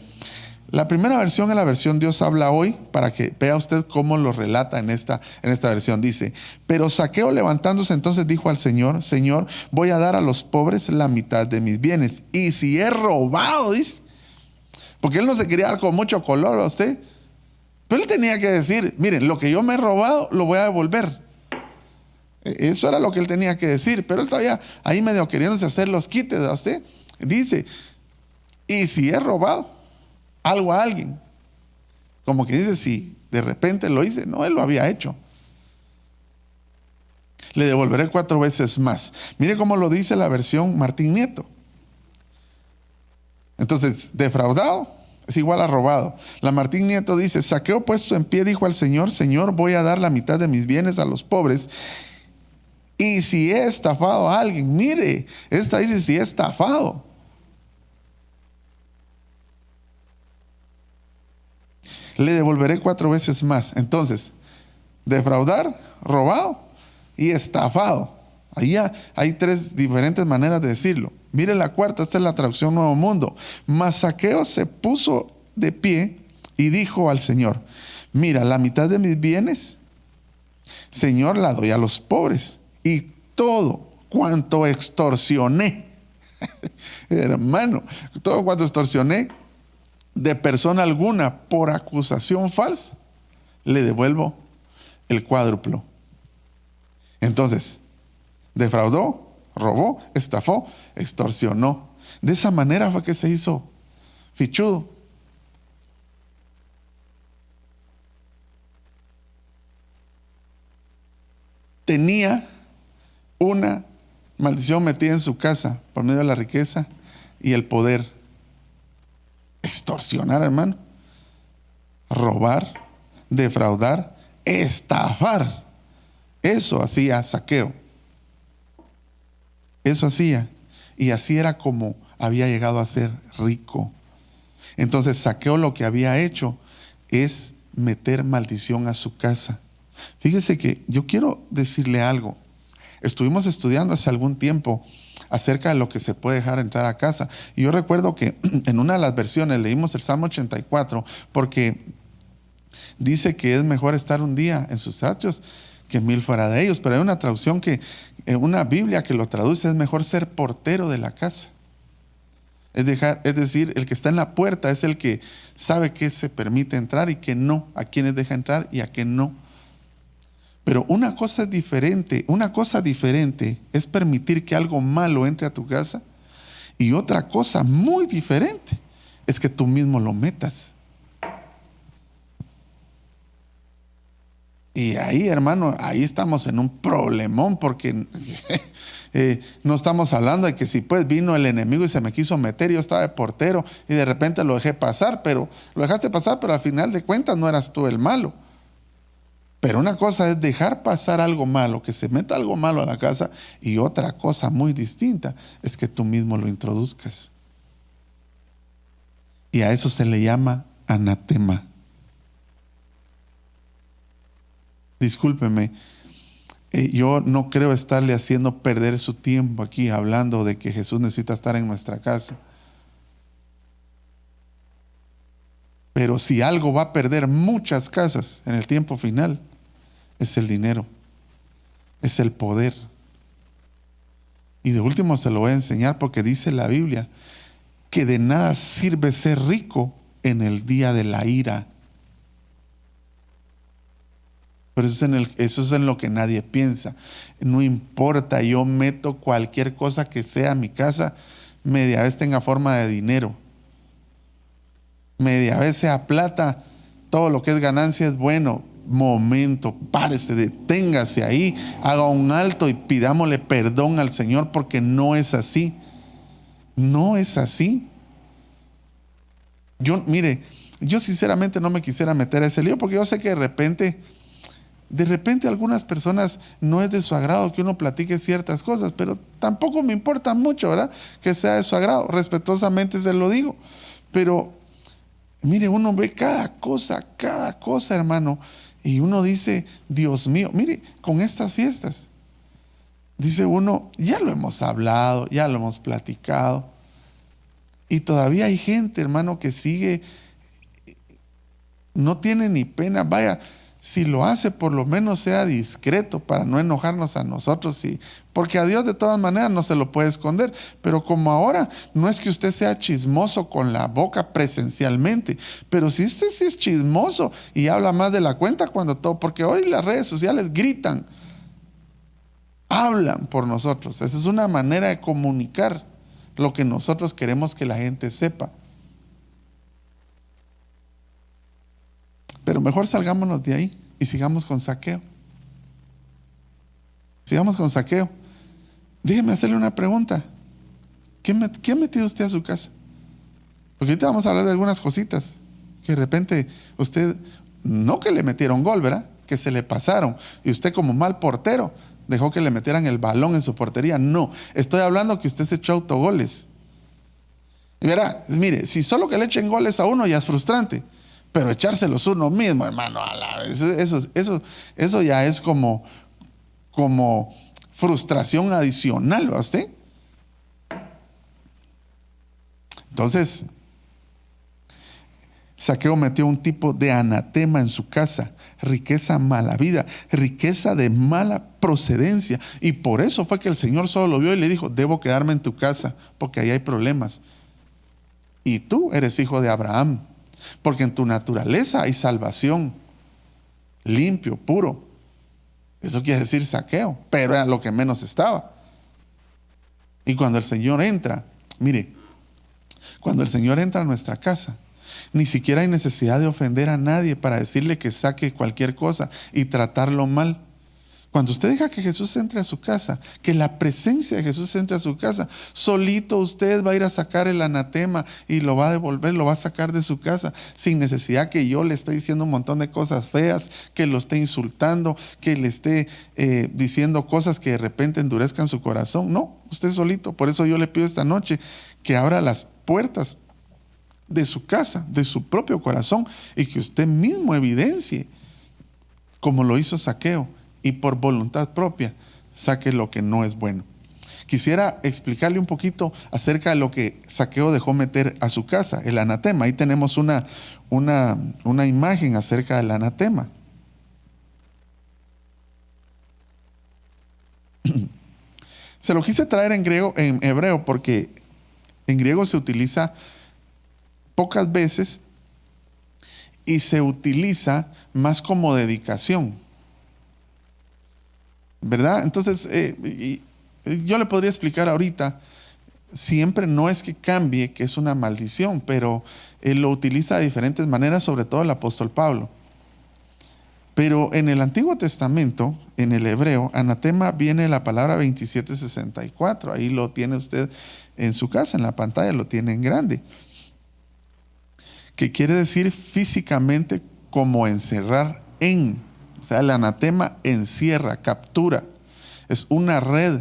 La primera versión es la versión Dios habla hoy, para que vea usted cómo lo relata en esta versión. Dice, pero Zaqueo levantándose entonces dijo al Señor, Señor, voy a dar a los pobres la mitad de mis bienes. Y si he robado, dice, porque él no se quería dar con mucho color a usted, pero él tenía que decir, miren, lo que yo me he robado lo voy a devolver. Eso era lo que él tenía que decir, pero él todavía ahí medio queriéndose hacer los quites a usted. Dice, y si he robado algo a alguien, como que dice, si de repente lo hice, no, él lo había hecho, le devolveré 4 veces más. Mire cómo lo dice la versión Martín Nieto. Entonces, defraudado es igual a robado. La Martín Nieto dice, Zaqueo puesto en pie dijo al Señor, Señor, voy a dar la mitad de mis bienes a los pobres. Y si he estafado a alguien, mire, esta dice si he estafado. Le devolveré 4 veces más. Entonces, defraudar, robado y estafado. Ahí hay 3 diferentes maneras de decirlo. Mire la cuarta, esta es la traducción Nuevo Mundo. Mas Zaqueo se puso de pie y dijo al Señor, mira, la mitad de mis bienes, Señor, la doy a los pobres. Y todo cuanto extorsioné, hermano, todo cuanto extorsioné de persona alguna por acusación falsa, le devuelvo el cuádruplo. Entonces, defraudó, robó, estafó, extorsionó. De esa manera fue que se hizo fichudo. Tenía una maldición metida en su casa por medio de la riqueza y el poder. Extorsionar, hermano, robar, defraudar, estafar. Eso hacía Zaqueo. Eso hacía. Y así era como había llegado a ser rico. Entonces Zaqueo lo que había hecho es meter maldición a su casa. Fíjese que yo quiero decirle algo. Estuvimos estudiando hace algún tiempo acerca de lo que se puede dejar entrar a casa. Y yo recuerdo que en una de las versiones leímos el Salmo 84 porque Dice que es mejor estar un día en sus atrios que 1000 fuera de ellos. Pero hay una traducción una Biblia que lo traduce, es mejor ser portero de la casa. Es decir, el que está en la puerta es el que sabe que se permite entrar y que no, a quienes deja entrar y a quien no. Pero una cosa diferente es permitir que algo malo entre a tu casa, y otra cosa muy diferente es que tú mismo lo metas. Y ahí, hermano, ahí estamos en un problemón, porque no estamos hablando de que si pues vino el enemigo y se me quiso meter, yo estaba de portero y de repente lo dejé pasar, pero lo dejaste pasar, pero al final de cuentas no eras tú el malo. Pero una cosa es dejar pasar algo malo, que se meta algo malo a la casa, y otra cosa muy distinta es que tú mismo lo introduzcas. Y a eso se le llama anatema. Discúlpeme, yo no creo estarle haciendo perder su tiempo aquí hablando de que Jesús necesita estar en nuestra casa. Pero si algo va a perder muchas casas en el tiempo final, es el dinero, es el poder. Y de último se lo voy a enseñar, porque dice la Biblia que de nada sirve ser rico en el día de la ira. Pero eso es en lo que nadie piensa. No importa, yo meto cualquier cosa que sea a mi casa, media vez tenga forma de dinero, media vez sea plata, todo lo que es ganancia es bueno. Momento, párese, deténgase ahí, haga un alto y pidámosle perdón al Señor, porque no es así. No es así. Mire, yo sinceramente no me quisiera meter a ese lío, porque yo sé que de repente a algunas personas no es de su agrado que uno platique ciertas cosas, pero tampoco me importa mucho, ¿verdad?, que sea de su agrado. Respetuosamente se lo digo. Pero mire, uno ve cada cosa, hermano, y uno dice, Dios mío, mire, con estas fiestas, dice uno, ya lo hemos hablado, ya lo hemos platicado, y todavía hay gente, hermano, que sigue, no tiene ni pena. Vaya, si lo hace, por lo menos sea discreto para no enojarnos a nosotros, porque a Dios de todas maneras no se lo puede esconder. Pero como ahora, no es que usted sea chismoso con la boca presencialmente, pero si usted sí es chismoso y habla más de la cuenta porque hoy las redes sociales gritan, hablan por nosotros. Esa es una manera de comunicar lo que nosotros queremos que la gente sepa. Pero mejor salgámonos de ahí y sigamos con Zaqueo. Sigamos con Zaqueo. Déjeme hacerle una pregunta. ¿Qué ha metido usted a su casa? Porque ahorita vamos a hablar de algunas cositas que de repente usted, no que le metieron gol, ¿verdad?, que se le pasaron, y usted como mal portero dejó que le metieran el balón en su portería. No, estoy hablando que usted se echó autogoles. Y verá, mire, si solo que le echen goles a uno ya es frustrante, pero echárselos uno mismo, hermano, eso ya es como frustración adicional, ¿va usted? Entonces, Zaqueo metió un tipo de anatema en su casa, riqueza mala vida, riqueza de mala procedencia, y por eso fue que el Señor solo lo vio y le dijo, debo quedarme en tu casa porque ahí hay problemas, y tú eres hijo de Abraham, porque en tu naturaleza hay salvación, limpio, puro. Eso quiere decir Zaqueo, pero era lo que menos estaba. Y cuando el Señor entra, mire, cuando el Señor entra a nuestra casa, ni siquiera hay necesidad de ofender a nadie para decirle que saque cualquier cosa y tratarlo mal. Cuando usted deja que Jesús entre a su casa, que la presencia de Jesús entre a su casa, solito usted va a ir a sacar el anatema y lo va a devolver, lo va a sacar de su casa, sin necesidad que yo le esté diciendo un montón de cosas feas, que lo esté insultando, que le esté diciendo cosas que de repente endurezcan su corazón. No, usted solito. Por eso yo le pido esta noche que abra las puertas de su casa, de su propio corazón, y que usted mismo evidencie, como lo hizo Zaqueo, y por voluntad propia saque lo que no es bueno. Quisiera explicarle un poquito acerca de lo que Zaqueo dejó meter a su casa, el anatema. Ahí tenemos una imagen acerca del anatema. Se lo quise traer en hebreo, porque en griego se utiliza pocas veces y se utiliza más como dedicación, ¿verdad? Entonces, yo le podría explicar ahorita, siempre no es que cambie, que es una maldición, pero él lo utiliza de diferentes maneras, sobre todo el apóstol Pablo. Pero en el Antiguo Testamento, en el hebreo, anatema viene la palabra 2764. Ahí lo tiene usted en su casa, en la pantalla, lo tiene en grande. Que quiere decir físicamente como encerrar en. O sea, el anatema encierra, captura. Es una red,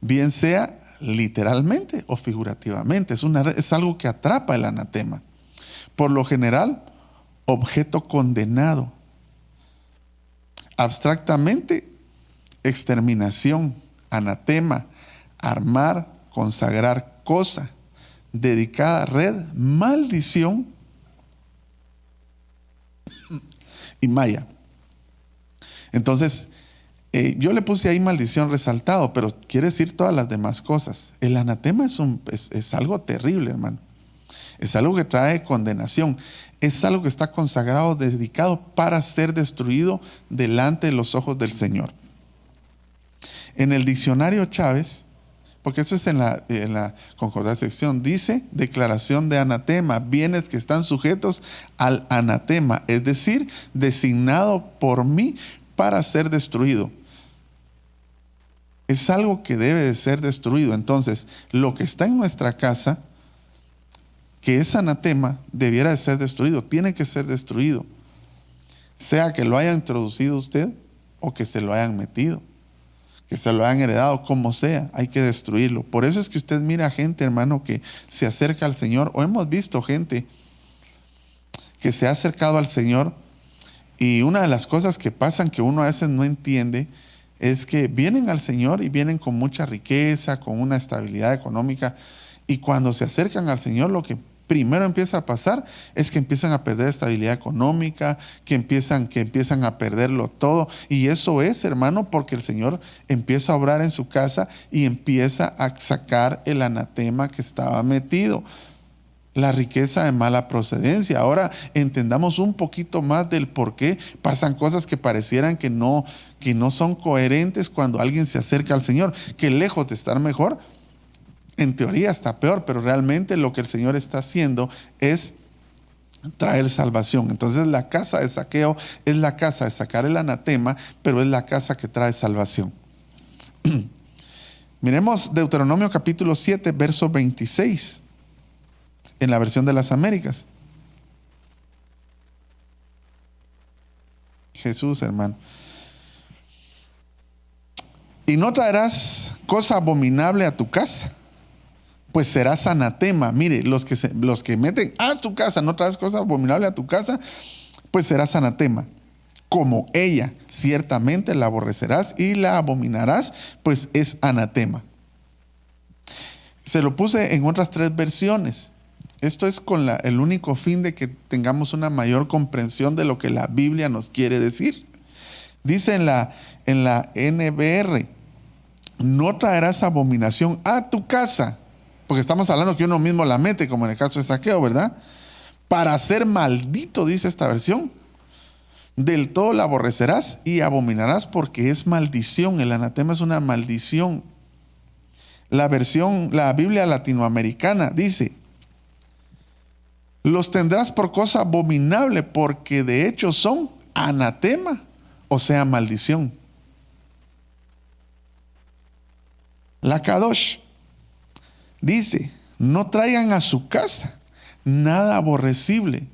bien sea literalmente o figurativamente. Es una red, es algo que atrapa el anatema. Por lo general, objeto condenado. Abstractamente, exterminación, anatema, armar, consagrar cosa, dedicada red, maldición y maya. Entonces, yo le puse ahí maldición resaltado, pero quiere decir todas las demás cosas. El anatema es algo terrible, hermano. Es algo que trae condenación. Es algo que está consagrado, dedicado para ser destruido delante de los ojos del Señor. En el diccionario Chávez, porque eso es en la concordante sección, dice declaración de anatema, bienes que están sujetos al anatema, es decir, designado por mí para ser destruido. Es algo que debe de ser destruido. Entonces, lo que está en nuestra casa, que es anatema, debiera de ser destruido, tiene que ser destruido. Sea que lo haya introducido usted o que se lo hayan metido, que se lo hayan heredado, como sea, hay que destruirlo. Por eso es que usted mira gente, hermano, que se acerca al Señor, o hemos visto gente que se ha acercado al Señor, y una de las cosas que pasan que uno a veces no entiende es que vienen al Señor y vienen con mucha riqueza, con una estabilidad económica, y cuando se acercan al Señor, lo que primero empieza a pasar es que empiezan a perder estabilidad económica, que empiezan a perderlo todo. Y eso es, hermano, porque el Señor empieza a obrar en su casa y empieza a sacar el anatema que estaba metido. La riqueza de mala procedencia. Ahora entendamos un poquito más del por qué pasan cosas que parecieran que no son coherentes cuando alguien se acerca al Señor, que lejos de estar mejor, en teoría está peor, pero realmente lo que el Señor está haciendo es traer salvación. Entonces la casa de Zaqueo es la casa de sacar el anatema, pero es la casa que trae salvación. Miremos Deuteronomio capítulo 7, verso 26, en la versión de las Américas. Jesús, hermano. Y no traerás cosa abominable a tu casa, pues serás anatema. Mire, los que meten a tu casa, no traes cosa abominable a tu casa, pues serás anatema. Como ella, ciertamente la aborrecerás y la abominarás, pues es anatema. Se lo puse en otras 3 versiones. Esto es con el único fin de que tengamos una mayor comprensión de lo que la Biblia nos quiere decir. Dice en la NBR, no traerás abominación a tu casa, porque estamos hablando que uno mismo la mete, como en el caso de Zaqueo, ¿verdad? Para ser maldito, dice esta versión. Del todo la aborrecerás y abominarás, porque es maldición. El anatema es una maldición. La Biblia latinoamericana dice, los tendrás por cosa abominable, porque de hecho son anatema, o sea, maldición. La Kadosh dice, no traigan a su casa nada aborrecible,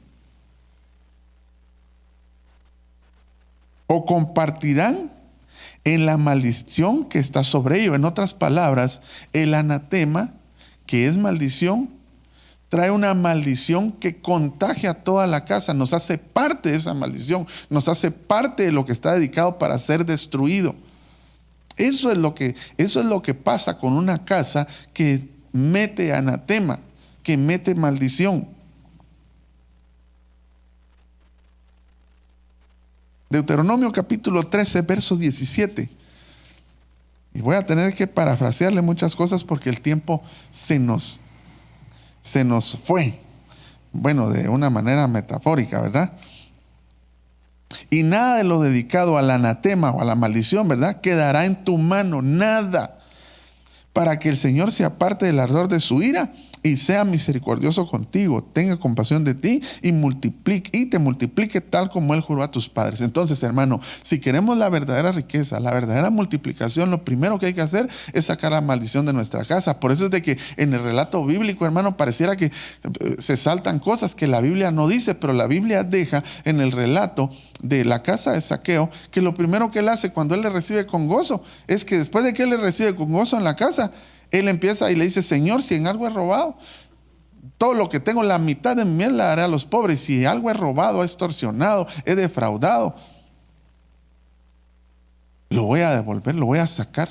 o compartirán en la maldición que está sobre ellos. En otras palabras, el anatema, que es maldición, trae una maldición que contagia a toda la casa, nos hace parte de esa maldición, nos hace parte de lo que está dedicado para ser destruido. Eso es lo que pasa con una casa que mete anatema, que mete maldición. Deuteronomio capítulo 13, verso 17. Y voy a tener que parafrasearle muchas cosas porque el tiempo se nos fue. Bueno, de una manera metafórica, ¿verdad? Y nada de lo dedicado al anatema o a la maldición, ¿verdad?, quedará en tu mano, nada, para que el Señor se aparte del ardor de su ira y sea misericordioso contigo, tenga compasión de ti y te multiplique tal como Él juró a tus padres. Entonces, hermano, si queremos la verdadera riqueza, la verdadera multiplicación, lo primero que hay que hacer es sacar la maldición de nuestra casa. Por eso es de que en el relato bíblico, hermano, pareciera que se saltan cosas que la Biblia no dice, pero la Biblia deja en el relato de la casa de Zaqueo que lo primero que él hace cuando él le recibe con gozo es que después de que él le recibe con gozo en la casa, él empieza y le dice: Señor, si en algo he robado, todo lo que tengo, la mitad de mi miel la daré a los pobres. Si algo he robado, he extorsionado, he defraudado, lo voy a devolver, lo voy a sacar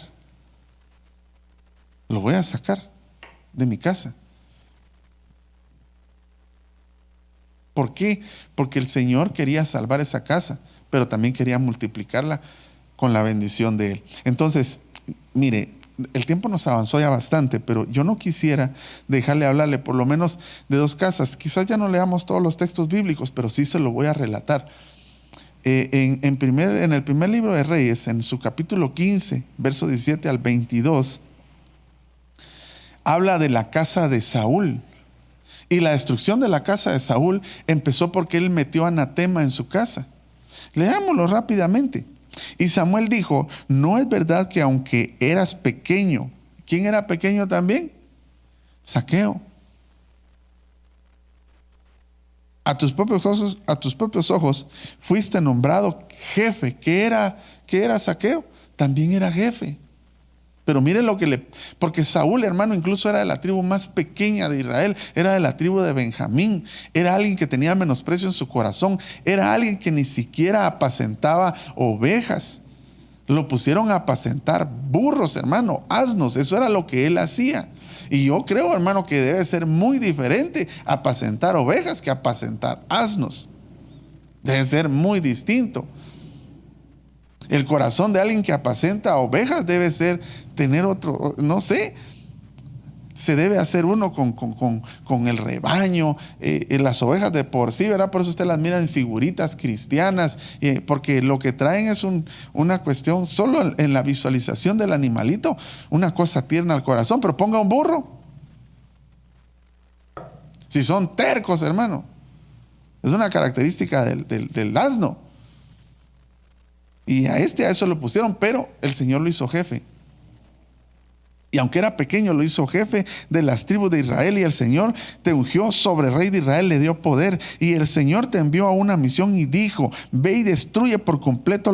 de mi casa. ¿Por qué? Porque el Señor quería salvar esa casa, pero también quería multiplicarla con la bendición de Él. Entonces, mire, el tiempo nos avanzó ya bastante, pero yo no quisiera dejarle hablarle por lo menos de dos casas. Quizás ya no leamos todos los textos bíblicos, pero sí se lo voy a relatar. En el primer libro de Reyes, en su capítulo 15, verso 17 al 22, habla de la casa de Saúl. Y la destrucción de la casa de Saúl empezó porque él metió anatema en su casa. Leámoslo rápidamente. Y Samuel dijo: no es verdad que aunque eras pequeño. ¿Quién era pequeño también? Zaqueo. A tus propios ojos fuiste nombrado jefe. ¿Qué era Zaqueo? También era jefe. Pero mire porque Saúl, hermano, incluso era de la tribu más pequeña de Israel, era de la tribu de Benjamín, era alguien que tenía menosprecio en su corazón, era alguien que ni siquiera apacentaba ovejas. Lo pusieron a apacentar burros, hermano, asnos, eso era lo que él hacía. Y yo creo, hermano, que debe ser muy diferente apacentar ovejas que apacentar asnos. Debe ser muy distinto. El corazón de alguien que apacenta ovejas debe tener otro, no sé, se debe hacer uno con el rebaño, las ovejas de por sí, ¿verdad? Por eso usted las mira en figuritas cristianas, porque lo que traen es una cuestión, solo en la visualización del animalito, una cosa tierna al corazón, pero ponga un burro. Si son tercos, hermano, es una característica del asno. Y a eso lo pusieron, pero el Señor lo hizo jefe. Y aunque era pequeño, lo hizo jefe de las tribus de Israel. Y el Señor te ungió sobre rey de Israel, le dio poder. Y el Señor te envió a una misión y dijo: ve y destruye por completo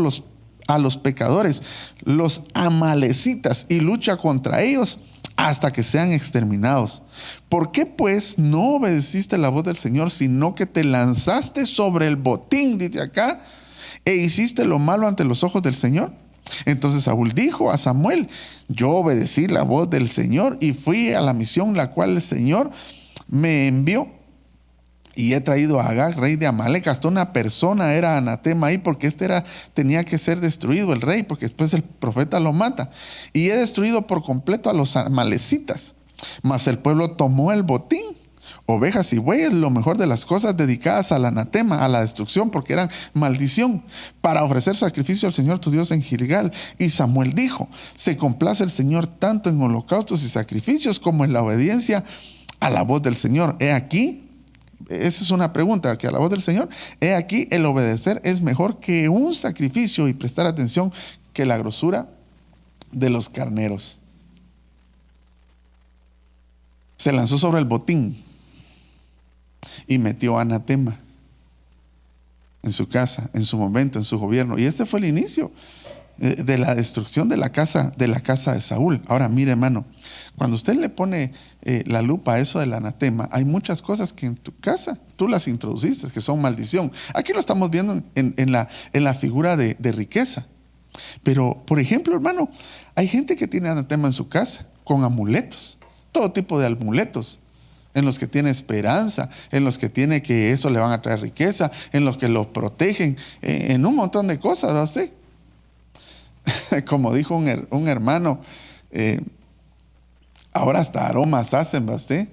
a los pecadores, los amalecitas, y lucha contra ellos hasta que sean exterminados. ¿Por qué pues no obedeciste la voz del Señor, sino que te lanzaste sobre el botín, dice acá, e hiciste lo malo ante los ojos del Señor? Entonces Saúl dijo a Samuel: yo obedecí la voz del Señor y fui a la misión la cual el Señor me envió, y he traído a Agag, rey de Amalec. Hasta una persona era anatema ahí, porque tenía que ser destruido el rey, porque después el profeta lo mata. Y he destruido por completo a los amalecitas. Mas el pueblo tomó el botín, ovejas y bueyes, lo mejor de las cosas dedicadas al anatema, a la destrucción, porque eran maldición, para ofrecer sacrificio al Señor tu Dios en Gilgal. Y Samuel dijo: se complace el Señor tanto en holocaustos y sacrificios como en la obediencia a la voz del Señor. He aquí, esa es una pregunta, que a la voz del Señor, he aquí, el obedecer es mejor que un sacrificio, y prestar atención que la grosura de los carneros. Se lanzó sobre el botín y metió anatema en su casa, en su momento, en su gobierno. Y este fue el inicio de la destrucción de la casa de Saúl. Ahora mire, hermano, cuando usted le pone la lupa a eso del anatema, hay muchas cosas que en tu casa tú las introduciste, que son maldición. Aquí lo estamos viendo en la figura de riqueza. Pero, por ejemplo, hermano, hay gente que tiene anatema en su casa con amuletos, todo tipo de amuletos, en los que tiene esperanza, en los que tiene que eso le van a traer riqueza, en los que lo protegen, en un montón de cosas, ¿no sé? Como dijo un hermano, ahora hasta aromas hacen, ¿basté?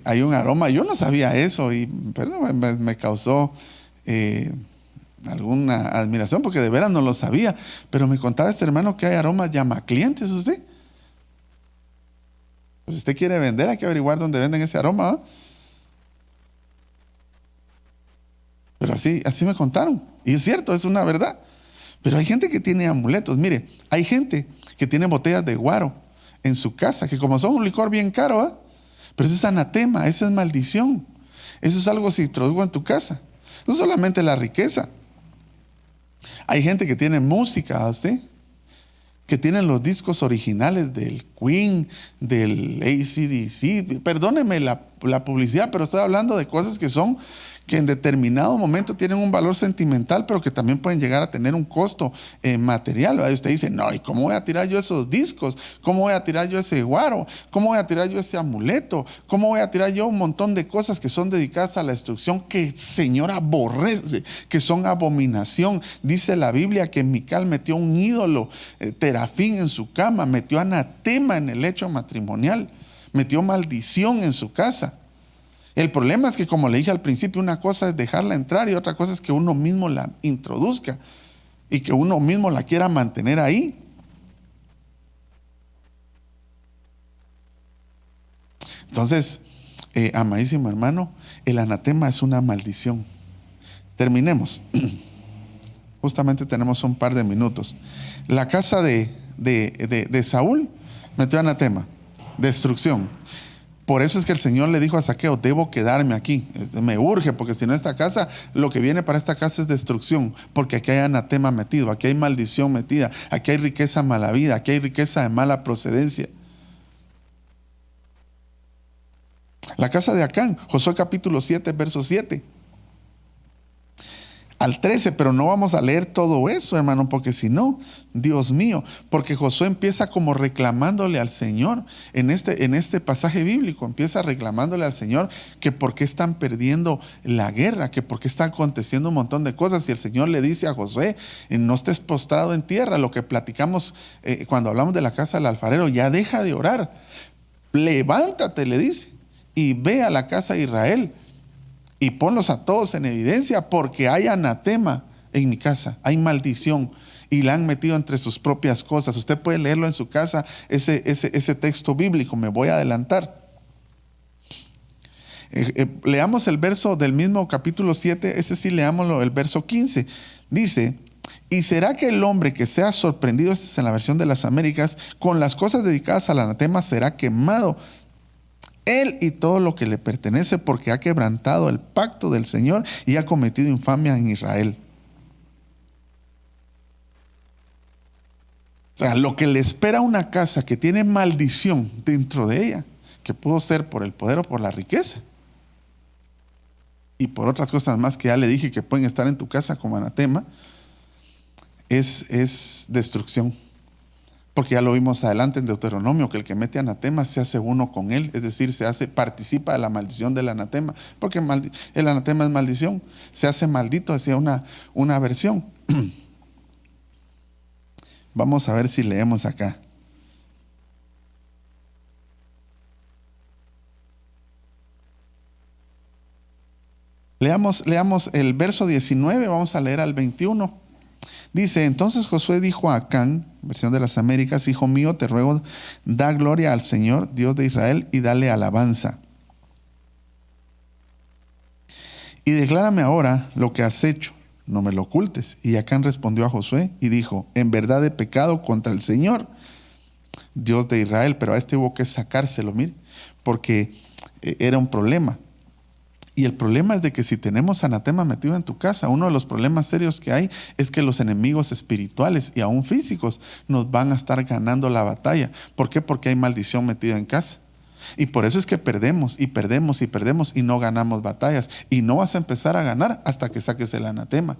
Hay un aroma, yo no sabía eso, pero me causó alguna admiración, porque de veras no lo sabía. Pero me contaba este hermano que hay aromas llamaclientes, ¿usted? Pues si usted quiere vender, hay que averiguar dónde venden ese aroma, ¿no? Pero así me contaron. Y es cierto, es una verdad. Pero hay gente que tiene amuletos. Mire, hay gente que tiene botellas de guaro en su casa, que como son un licor bien caro, ¿eh? Pero eso es anatema, esa es maldición. Eso es algo que se introdujo en tu casa. No solamente la riqueza. Hay gente que tiene música, ¿sí? Que tienen los discos originales del Queen, del AC/DC. Perdóneme la publicidad, pero estoy hablando de cosas que en determinado momento tienen un valor sentimental, pero que también pueden llegar a tener un costo material. ¿Verdad? Y usted dice, no, ¿y cómo voy a tirar yo esos discos? ¿Cómo voy a tirar yo ese guaro? ¿Cómo voy a tirar yo ese amuleto? ¿Cómo voy a tirar yo un montón de cosas que son dedicadas a la destrucción, que el Señor aborrece, que son abominación? Dice la Biblia que Mical metió un ídolo, terafín, en su cama, metió anatema en el lecho matrimonial, metió maldición en su casa. El problema es que, como le dije al principio, una cosa es dejarla entrar y otra cosa es que uno mismo la introduzca y que uno mismo la quiera mantener ahí. Entonces, amadísimo hermano, el anatema es una maldición. Terminemos. Justamente tenemos un par de minutos. La casa de Saúl metió anatema, destrucción. Por eso es que el Señor le dijo a Zaqueo, debo quedarme aquí, me urge, porque si no esta casa, lo que viene para esta casa es destrucción, porque aquí hay anatema metido, aquí hay maldición metida, aquí hay riqueza mala vida, aquí hay riqueza de mala procedencia. La casa de Acán, Josué capítulo 7, verso 7 al 13, pero no vamos a leer todo eso, hermano, porque si no, Dios mío, porque Josué empieza como reclamándole al Señor, en este pasaje bíblico, empieza reclamándole al Señor que por qué están perdiendo la guerra, que por qué está aconteciendo un montón de cosas, y el Señor le dice a Josué, no estés postrado en tierra, lo que platicamos cuando hablamos de la casa del alfarero, ya deja de orar, levántate, le dice, y ve a la casa de Israel, y ponlos a todos en evidencia, porque hay anatema en mi casa, hay maldición, y la han metido entre sus propias cosas. Usted puede leerlo en su casa, ese texto bíblico. Me voy a adelantar. Leamos el verso del mismo capítulo 7, ese sí leámoslo, el verso 15. Dice, y será que el hombre que sea sorprendido, este es en la versión de las Américas, con las cosas dedicadas al anatema será quemado, él y todo lo que le pertenece, porque ha quebrantado el pacto del Señor y ha cometido infamia en Israel. O sea, lo que le espera a una casa que tiene maldición dentro de ella, que pudo ser por el poder o por la riqueza, y por otras cosas más que ya le dije que pueden estar en tu casa como anatema, es destrucción. Porque ya lo vimos adelante en Deuteronomio, que el que mete anatema se hace uno con él, es decir, participa de la maldición del anatema, porque el anatema es maldición, se hace maldito, decía una versión. Vamos a ver si leemos acá. Leamos el verso 19, vamos a leer al 21. Dice, entonces Josué dijo a Acán, versión de las Américas, hijo mío, te ruego, da gloria al Señor, Dios de Israel, y dale alabanza. Y declárame ahora lo que has hecho, no me lo ocultes. Y Acán respondió a Josué y dijo, en verdad he pecado contra el Señor, Dios de Israel. Pero a este hubo que sacárselo, mire, porque era un problema. Y el problema es de que si tenemos anatema metido en tu casa, uno de los problemas serios que hay es que los enemigos espirituales y aún físicos nos van a estar ganando la batalla. ¿Por qué? Porque hay maldición metida en casa. Y por eso es que perdemos y perdemos y perdemos y no ganamos batallas. Y no vas a empezar a ganar hasta que saques el anatema.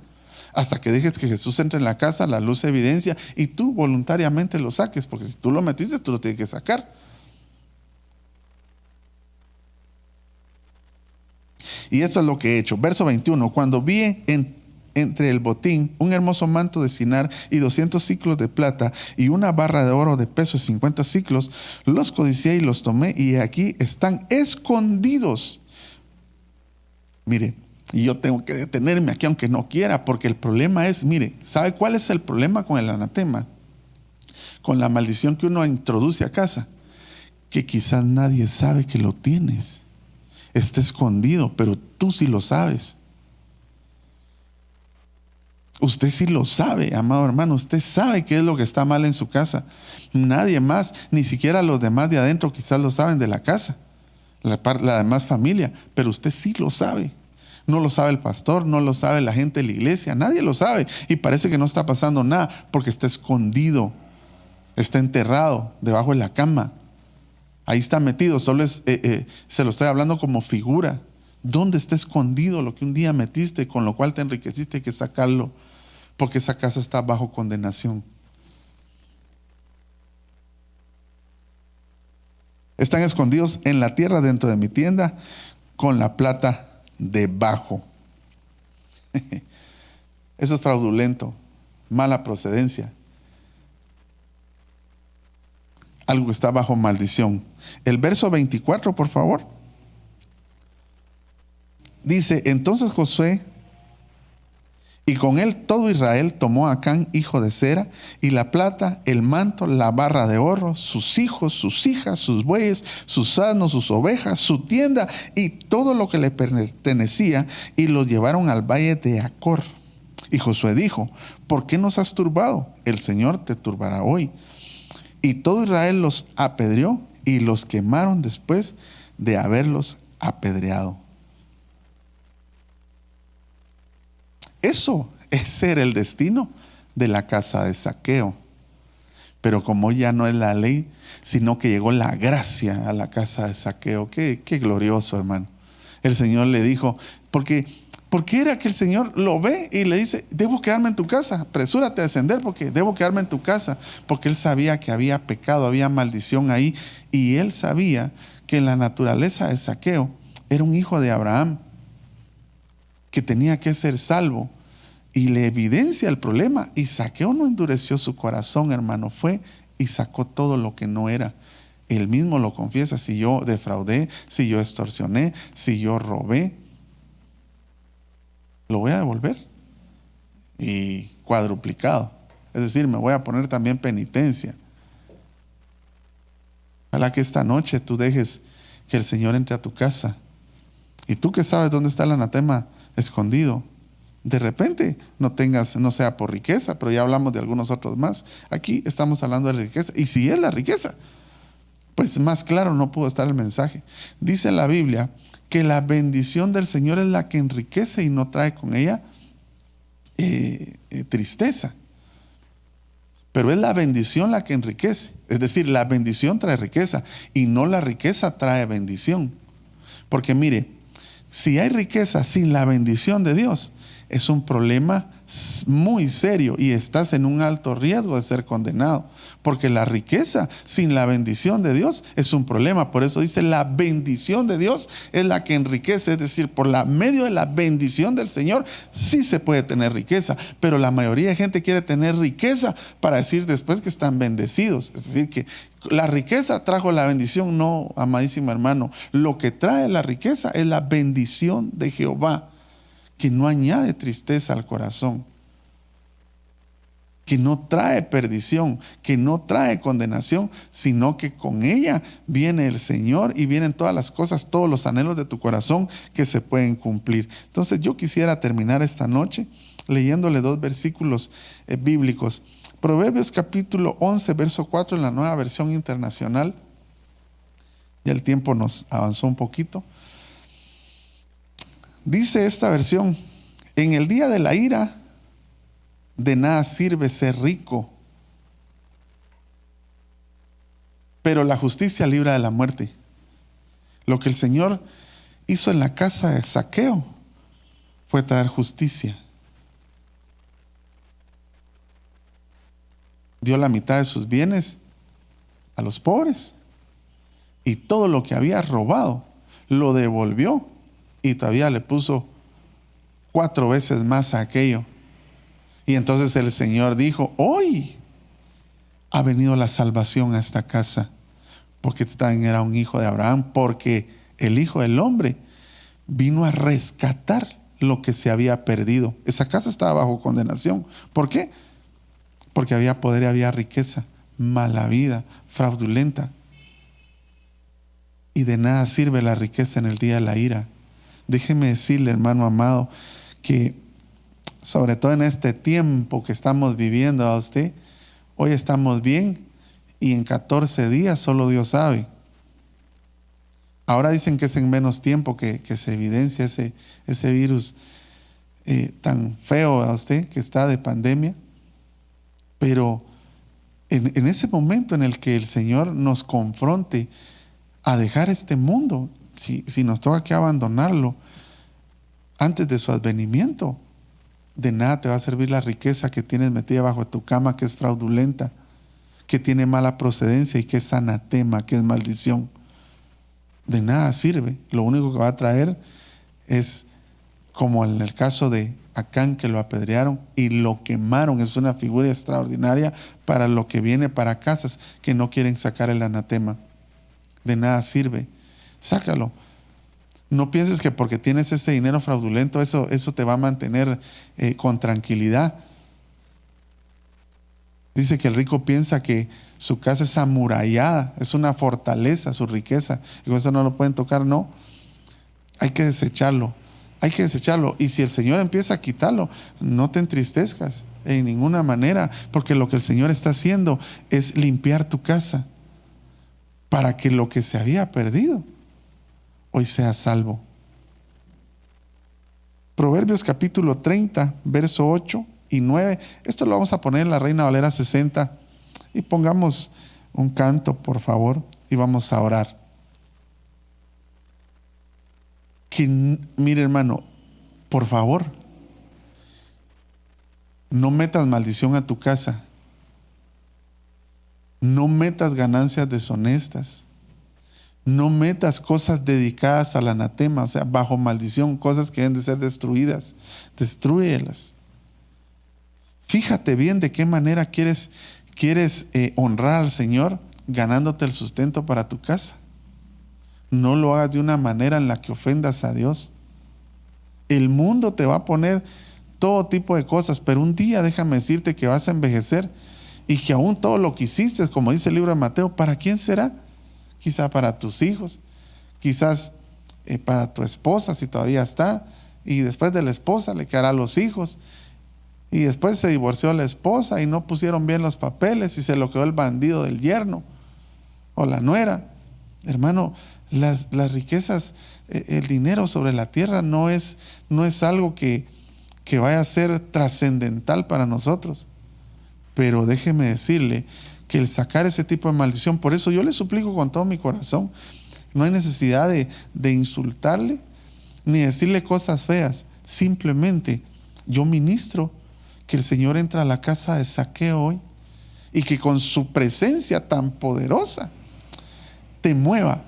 hasta que dejes que Jesús entre en la casa, la luz evidencia y tú voluntariamente lo saques, porque si tú lo metiste, tú lo tienes que sacar. Y esto es lo que he hecho. Verso 21, cuando vi entre el botín un hermoso manto de Sinar y 200 siclos de plata y una barra de oro de peso de 50 siclos, los codicié y los tomé, y aquí están escondidos. Mire, y yo tengo que detenerme aquí aunque no quiera, porque el problema es, mire, ¿sabe cuál es el problema con el anatema? Con la maldición que uno introduce a casa, que quizás nadie sabe que lo tienes. Está escondido, pero tú sí lo sabes. Usted sí lo sabe, amado hermano. Usted sabe qué es lo que está mal en su casa. Nadie más, ni siquiera los demás de adentro quizás lo saben de la casa, la demás familia, pero usted sí lo sabe. No lo sabe el pastor, no lo sabe la gente de la iglesia, nadie lo sabe. Y parece que no está pasando nada porque está escondido, está enterrado debajo de la cama. Ahí está metido, solo se lo estoy hablando como figura. ¿Dónde está escondido lo que un día metiste, con lo cual te enriqueciste? Hay que sacarlo, porque esa casa está bajo condenación. Están escondidos en la tierra dentro de mi tienda, con la plata debajo. Eso es fraudulento, mala procedencia. Algo que está bajo maldición. El verso 24, por favor. Dice, entonces Josué y con él todo Israel tomó a Acán, hijo de Zera, y la plata, el manto, la barra de oro, sus hijos, sus hijas, sus bueyes, sus asnos, sus ovejas, su tienda y todo lo que le pertenecía, y lo llevaron al valle de Acor. Y Josué dijo, ¿por qué nos has turbado? El Señor te turbará hoy. Y todo Israel los apedreó y los quemaron después de haberlos apedreado. Eso era el destino de la casa de Zaqueo. Pero como ya no es la ley, sino que llegó la gracia a la casa de Zaqueo. Qué glorioso, hermano. El Señor le dijo, porque era que el Señor lo ve y le dice, debo quedarme en tu casa, apresúrate a descender porque debo quedarme en tu casa. Porque él sabía que había pecado, había maldición ahí. Y él sabía que en la naturaleza de Zaqueo era un hijo de Abraham, que tenía que ser salvo, y le evidencia el problema. Y Zaqueo no endureció su corazón, hermano, fue y sacó todo lo que no era. Él mismo lo confiesa: si yo defraudé, si yo extorsioné, si yo robé, lo voy a devolver y cuadruplicado. Es decir, me voy a poner también penitencia. Ojalá que esta noche tú dejes que el Señor entre a tu casa, y tú que sabes dónde está el anatema escondido, de repente no sea por riqueza, pero ya hablamos de algunos otros más. Aquí estamos hablando de la riqueza, y si es la riqueza, pues más claro no pudo estar el mensaje. Dice la Biblia que la bendición del Señor es la que enriquece y no trae con ella tristeza. Pero es la bendición la que enriquece. Es decir, la bendición trae riqueza y no la riqueza trae bendición. Porque mire, si hay riqueza sin la bendición de Dios, es un problema muy serio y estás en un alto riesgo de ser condenado. Porque la riqueza sin la bendición de Dios es un problema. Por eso dice, la bendición de Dios es la que enriquece. Es decir, por medio de la bendición del Señor sí se puede tener riqueza. Pero la mayoría de gente quiere tener riqueza para decir después que están bendecidos. Es decir, que la riqueza trajo la bendición. No, amadísimo hermano, lo que trae la riqueza es la bendición de Jehová, que no añade tristeza al corazón, que no trae perdición, que no trae condenación, sino que con ella viene el Señor y vienen todas las cosas, todos los anhelos de tu corazón que se pueden cumplir. Entonces yo quisiera terminar esta noche leyéndole 2 versículos bíblicos. Proverbios capítulo 11, verso 4 en la Nueva Versión Internacional. Ya el tiempo nos avanzó un poquito. Dice esta versión: en el día de la ira, de nada sirve ser rico, pero la justicia libra de la muerte. Lo que el Señor hizo en la casa de Zaqueo fue traer justicia. dio la mitad de sus bienes a los pobres. Y todo lo que había robado lo devolvió y todavía le puso 4 veces más a aquello. Y entonces el Señor dijo: hoy ha venido la salvación a esta casa, porque este también era un hijo de Abraham, porque el Hijo del Hombre vino a rescatar lo que se había perdido. Esa casa estaba bajo condenación. ¿Por qué? Porque había poder y había riqueza, mala vida, fraudulenta. Y de nada sirve la riqueza en el día de la ira. Déjeme decirle, hermano amado, que sobre todo en este tiempo que estamos viviendo a usted, hoy estamos bien y en 14 días solo Dios sabe. Ahora dicen que es en menos tiempo que se evidencia ese virus tan feo a usted que está de pandemia. Pero en ese momento en el que el Señor nos confronte a dejar este mundo, si nos toca que abandonarlo antes de su advenimiento, de nada te va a servir la riqueza que tienes metida bajo tu cama, que es fraudulenta, que tiene mala procedencia y que es anatema, que es maldición. De nada sirve. Lo único que va a traer es, como en el caso de Acán, que lo apedrearon y lo quemaron. Es una figura extraordinaria para lo que viene para casas que no quieren sacar el anatema. De nada sirve. Sácalo. No pienses que porque tienes ese dinero fraudulento, eso te va a mantener con tranquilidad. Dice que el rico piensa que su casa es amurallada, es una fortaleza, su riqueza, y con eso no lo pueden tocar. No, hay que desecharlo, hay que desecharlo. Y si el Señor empieza a quitarlo, no te entristezcas en ninguna manera, porque lo que el Señor está haciendo es limpiar tu casa para que lo que se había perdido hoy sea salvo. Proverbios capítulo 30, verso 8 y 9. Esto lo vamos a poner en la Reina Valera 60. Y pongamos un canto, por favor, y vamos a orar. Mire, hermano, por favor, no metas maldición a tu casa. No metas ganancias deshonestas. No metas cosas dedicadas al anatema, o sea, bajo maldición, cosas que deben de ser destruidas. Destrúyelas. Fíjate bien de qué manera quieres honrar al Señor ganándote el sustento para tu casa. No lo hagas de una manera en la que ofendas a Dios. El mundo te va a poner todo tipo de cosas, pero un día déjame decirte que vas a envejecer y que aún todo lo que hiciste, como dice el libro de Mateo, ¿para quién será? Quizá para tus hijos, quizás para tu esposa si todavía está, y después de la esposa le quedará a los hijos, y después se divorció la esposa y no pusieron bien los papeles y se lo quedó el bandido del yerno o la nuera. Hermano, las riquezas, el dinero sobre la tierra no es algo que vaya a ser trascendental para nosotros, pero déjeme decirle que el sacar ese tipo de maldición, por eso yo le suplico con todo mi corazón, no hay necesidad de insultarle ni decirle cosas feas, simplemente yo ministro que el Señor entra a la casa de Zaqueo hoy y que con su presencia tan poderosa te mueva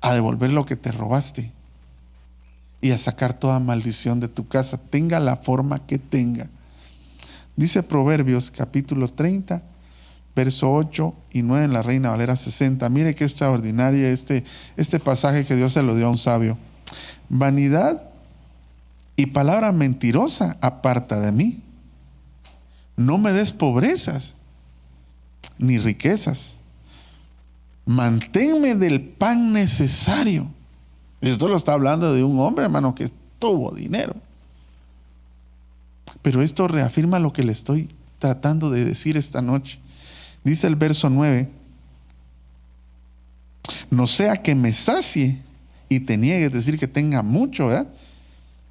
a devolver lo que te robaste y a sacar toda maldición de tu casa, tenga la forma que tenga. Dice Proverbios capítulo 30, verso 8 y 9 en la Reina Valera 60. Mire qué extraordinario este pasaje que Dios se lo dio a un sabio. Vanidad y palabra mentirosa aparta de mí. No me des pobrezas ni riquezas. Manténme del pan necesario. Esto lo está hablando de un hombre, hermano, que tuvo dinero. Pero esto reafirma lo que le estoy tratando de decir esta noche. Dice el verso 9: no sea que me sacie y te niegue, es decir, que tenga mucho, ¿verdad?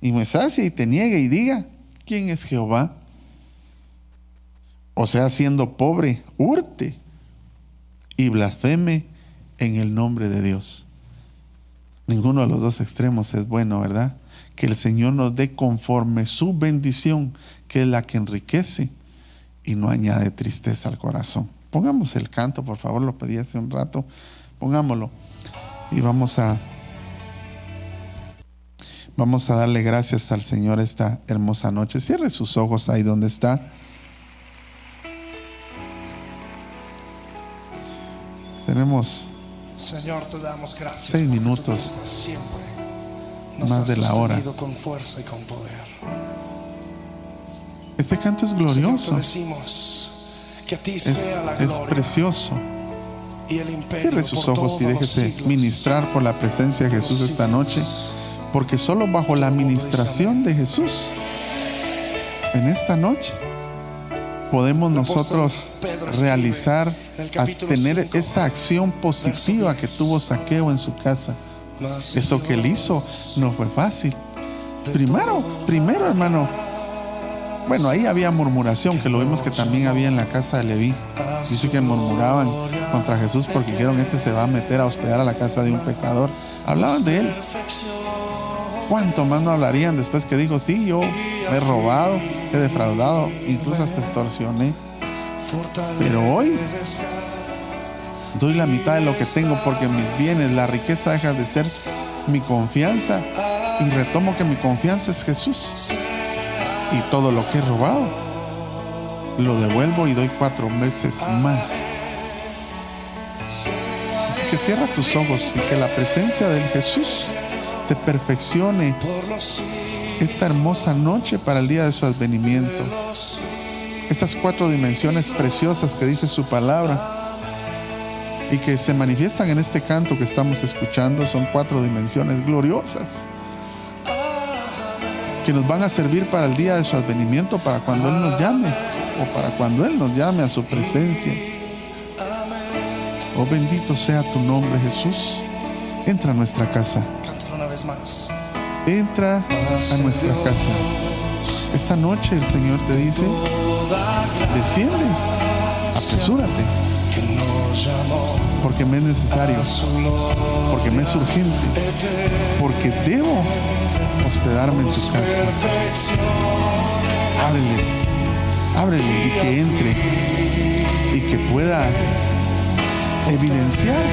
Y me sacie y te niegue y diga, ¿quién es Jehová? O sea, siendo pobre, hurte y blasfeme en el nombre de Dios. Ninguno de los dos extremos es bueno, ¿verdad? Que el Señor nos dé conforme su bendición, que es la que enriquece y no añade tristeza al corazón. Pongamos el canto, por favor, lo pedí hace un rato. Pongámoslo y vamos a darle gracias al Señor esta hermosa noche. Cierre sus ojos ahí donde está. Tenemos, Señor, te damos gracias 6 minutos, siempre más de la hora. con fuerza y con poder. Este canto es glorioso. Señor, te decimos que a ti sea la Es gloria precioso. y el imperio. Cierre sus por ojos y todos los déjese siglos. ministrar por la presencia de Jesús esta noche, porque solo bajo la administración de Jesús en esta noche podemos nosotros realizar, tener esa acción positiva que tuvo Zaqueo en su casa. Eso que él hizo no fue fácil. Primero, hermano, bueno, ahí había murmuración, que lo vimos que también había en la casa de Leví. Dice que murmuraban contra Jesús porque dijeron, este se va a meter a hospedar a la casa de un pecador. Hablaban de él. ¿Cuánto más no hablarían después que dijo, sí, yo me he robado, he defraudado, incluso hasta extorsioné? Pero hoy doy la mitad de lo que tengo, porque mis bienes, la riqueza deja de ser mi confianza y retomo que mi confianza es Jesús. Y todo lo que he robado lo devuelvo y doy 4 veces más. Así que cierra tus ojos y que la presencia del Jesús te perfeccione esta hermosa noche para el día de su advenimiento. Esas 4 dimensiones preciosas que dice su palabra y que se manifiestan en este canto que estamos escuchando, son 4 dimensiones gloriosas que nos van a servir para el día de su advenimiento, para cuando Él nos llame o para cuando Él nos llame a su presencia. Oh, bendito sea tu nombre, Jesús. Entra a nuestra casa. Cántalo una vez más. Entra a nuestra casa. Esta noche el Señor te dice, desciende, apresúrate, porque me es necesario, porque me es urgente, porque debo hospedarme en tu casa. Ábrele y que entre y que pueda evidenciar,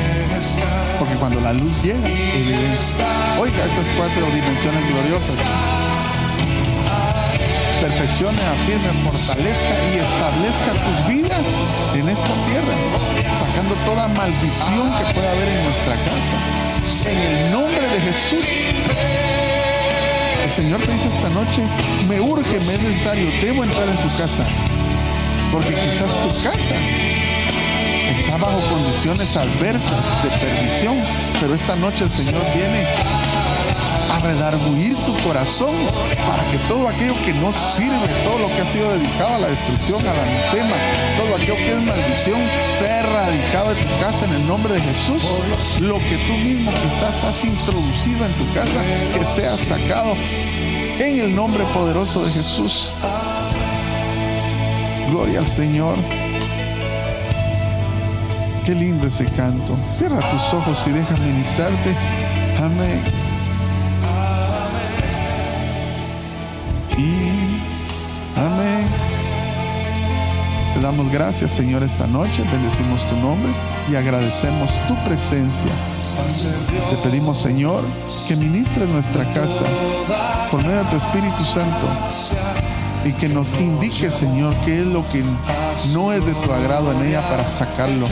porque cuando la luz llega, evidencia. Oiga esas 4 dimensiones gloriosas. Perfeccione, afirme, fortalezca y establezca tu vida en esta tierra, sacando toda maldición que pueda haber en nuestra casa. En el nombre de Jesús. El Señor te dice esta noche, me urge, me es necesario, debo entrar en tu casa, porque quizás tu casa está bajo condiciones adversas de perdición, pero esta noche el Señor viene a redarguir tu corazón para que todo aquello que no sirve, todo lo que ha sido dedicado a la destrucción, al anatema, todo aquello que es maldición, sea erradicado de tu casa en el nombre de Jesús. Lo que tú mismo quizás has introducido en tu casa, que sea sacado en el nombre poderoso de Jesús. Gloria al Señor. Qué lindo ese canto. Cierra tus ojos y deja ministrarte. Amén. Y amén. Te damos gracias, Señor, esta noche. Bendecimos tu nombre y agradecemos tu presencia. Te pedimos, Señor, que ministres nuestra casa por medio de tu Espíritu Santo y que nos indique, Señor, qué es lo que no es de tu agrado en ella para sacarlo,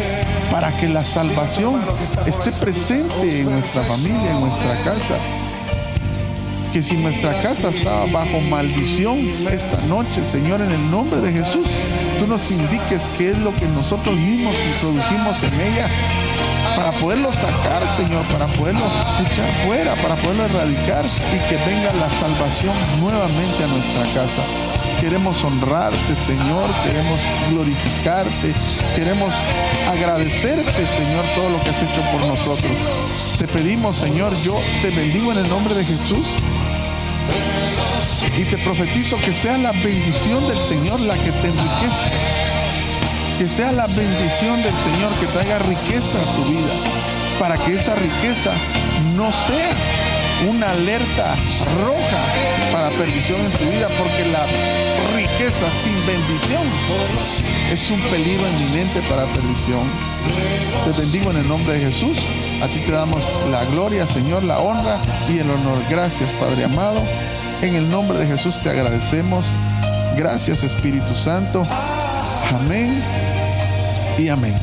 para que la salvación esté presente en nuestra familia, en nuestra casa. Que si nuestra casa estaba bajo maldición esta noche, Señor, en el nombre de Jesús, tú nos indiques qué es lo que nosotros mismos introdujimos en ella para poderlo sacar, Señor, para poderlo echar fuera, para poderlo erradicar y que venga la salvación nuevamente a nuestra casa. Queremos honrarte, Señor, queremos glorificarte, queremos agradecerte, Señor, todo lo que has hecho por nosotros. Te pedimos, Señor, yo te bendigo en el nombre de Jesús y te profetizo que sea la bendición del Señor la que te enriquezca. Que sea la bendición del Señor que traiga riqueza a tu vida, para que esa riqueza no sea una alerta roja para perdición en tu vida, porque la riqueza sin bendición es un peligro inminente para perdición. Te bendigo en el nombre de Jesús. A ti te damos la gloria, Señor, la honra y el honor. Gracias, Padre amado. En el nombre de Jesús te agradecemos. Gracias, Espíritu Santo. Amén y amén.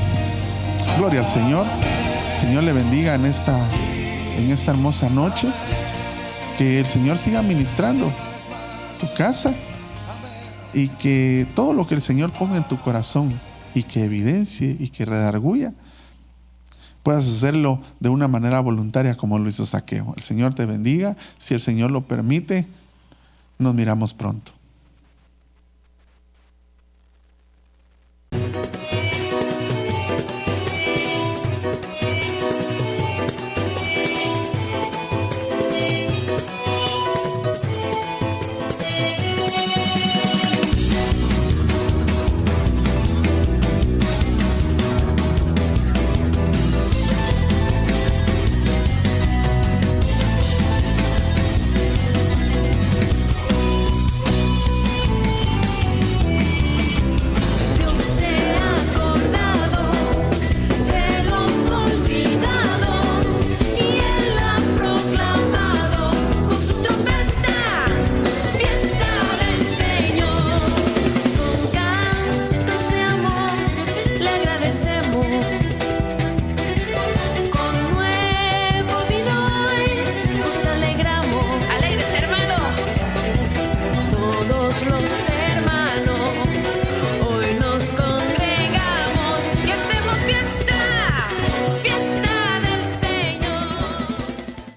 Gloria al Señor. Señor le bendiga en esta hermosa noche. Que el Señor siga ministrando tu casa y que todo lo que el Señor ponga en tu corazón y que evidencie y que redarguya, puedas hacerlo de una manera voluntaria como lo hizo Zaqueo. El Señor te bendiga. Si el Señor lo permite, nos miramos pronto.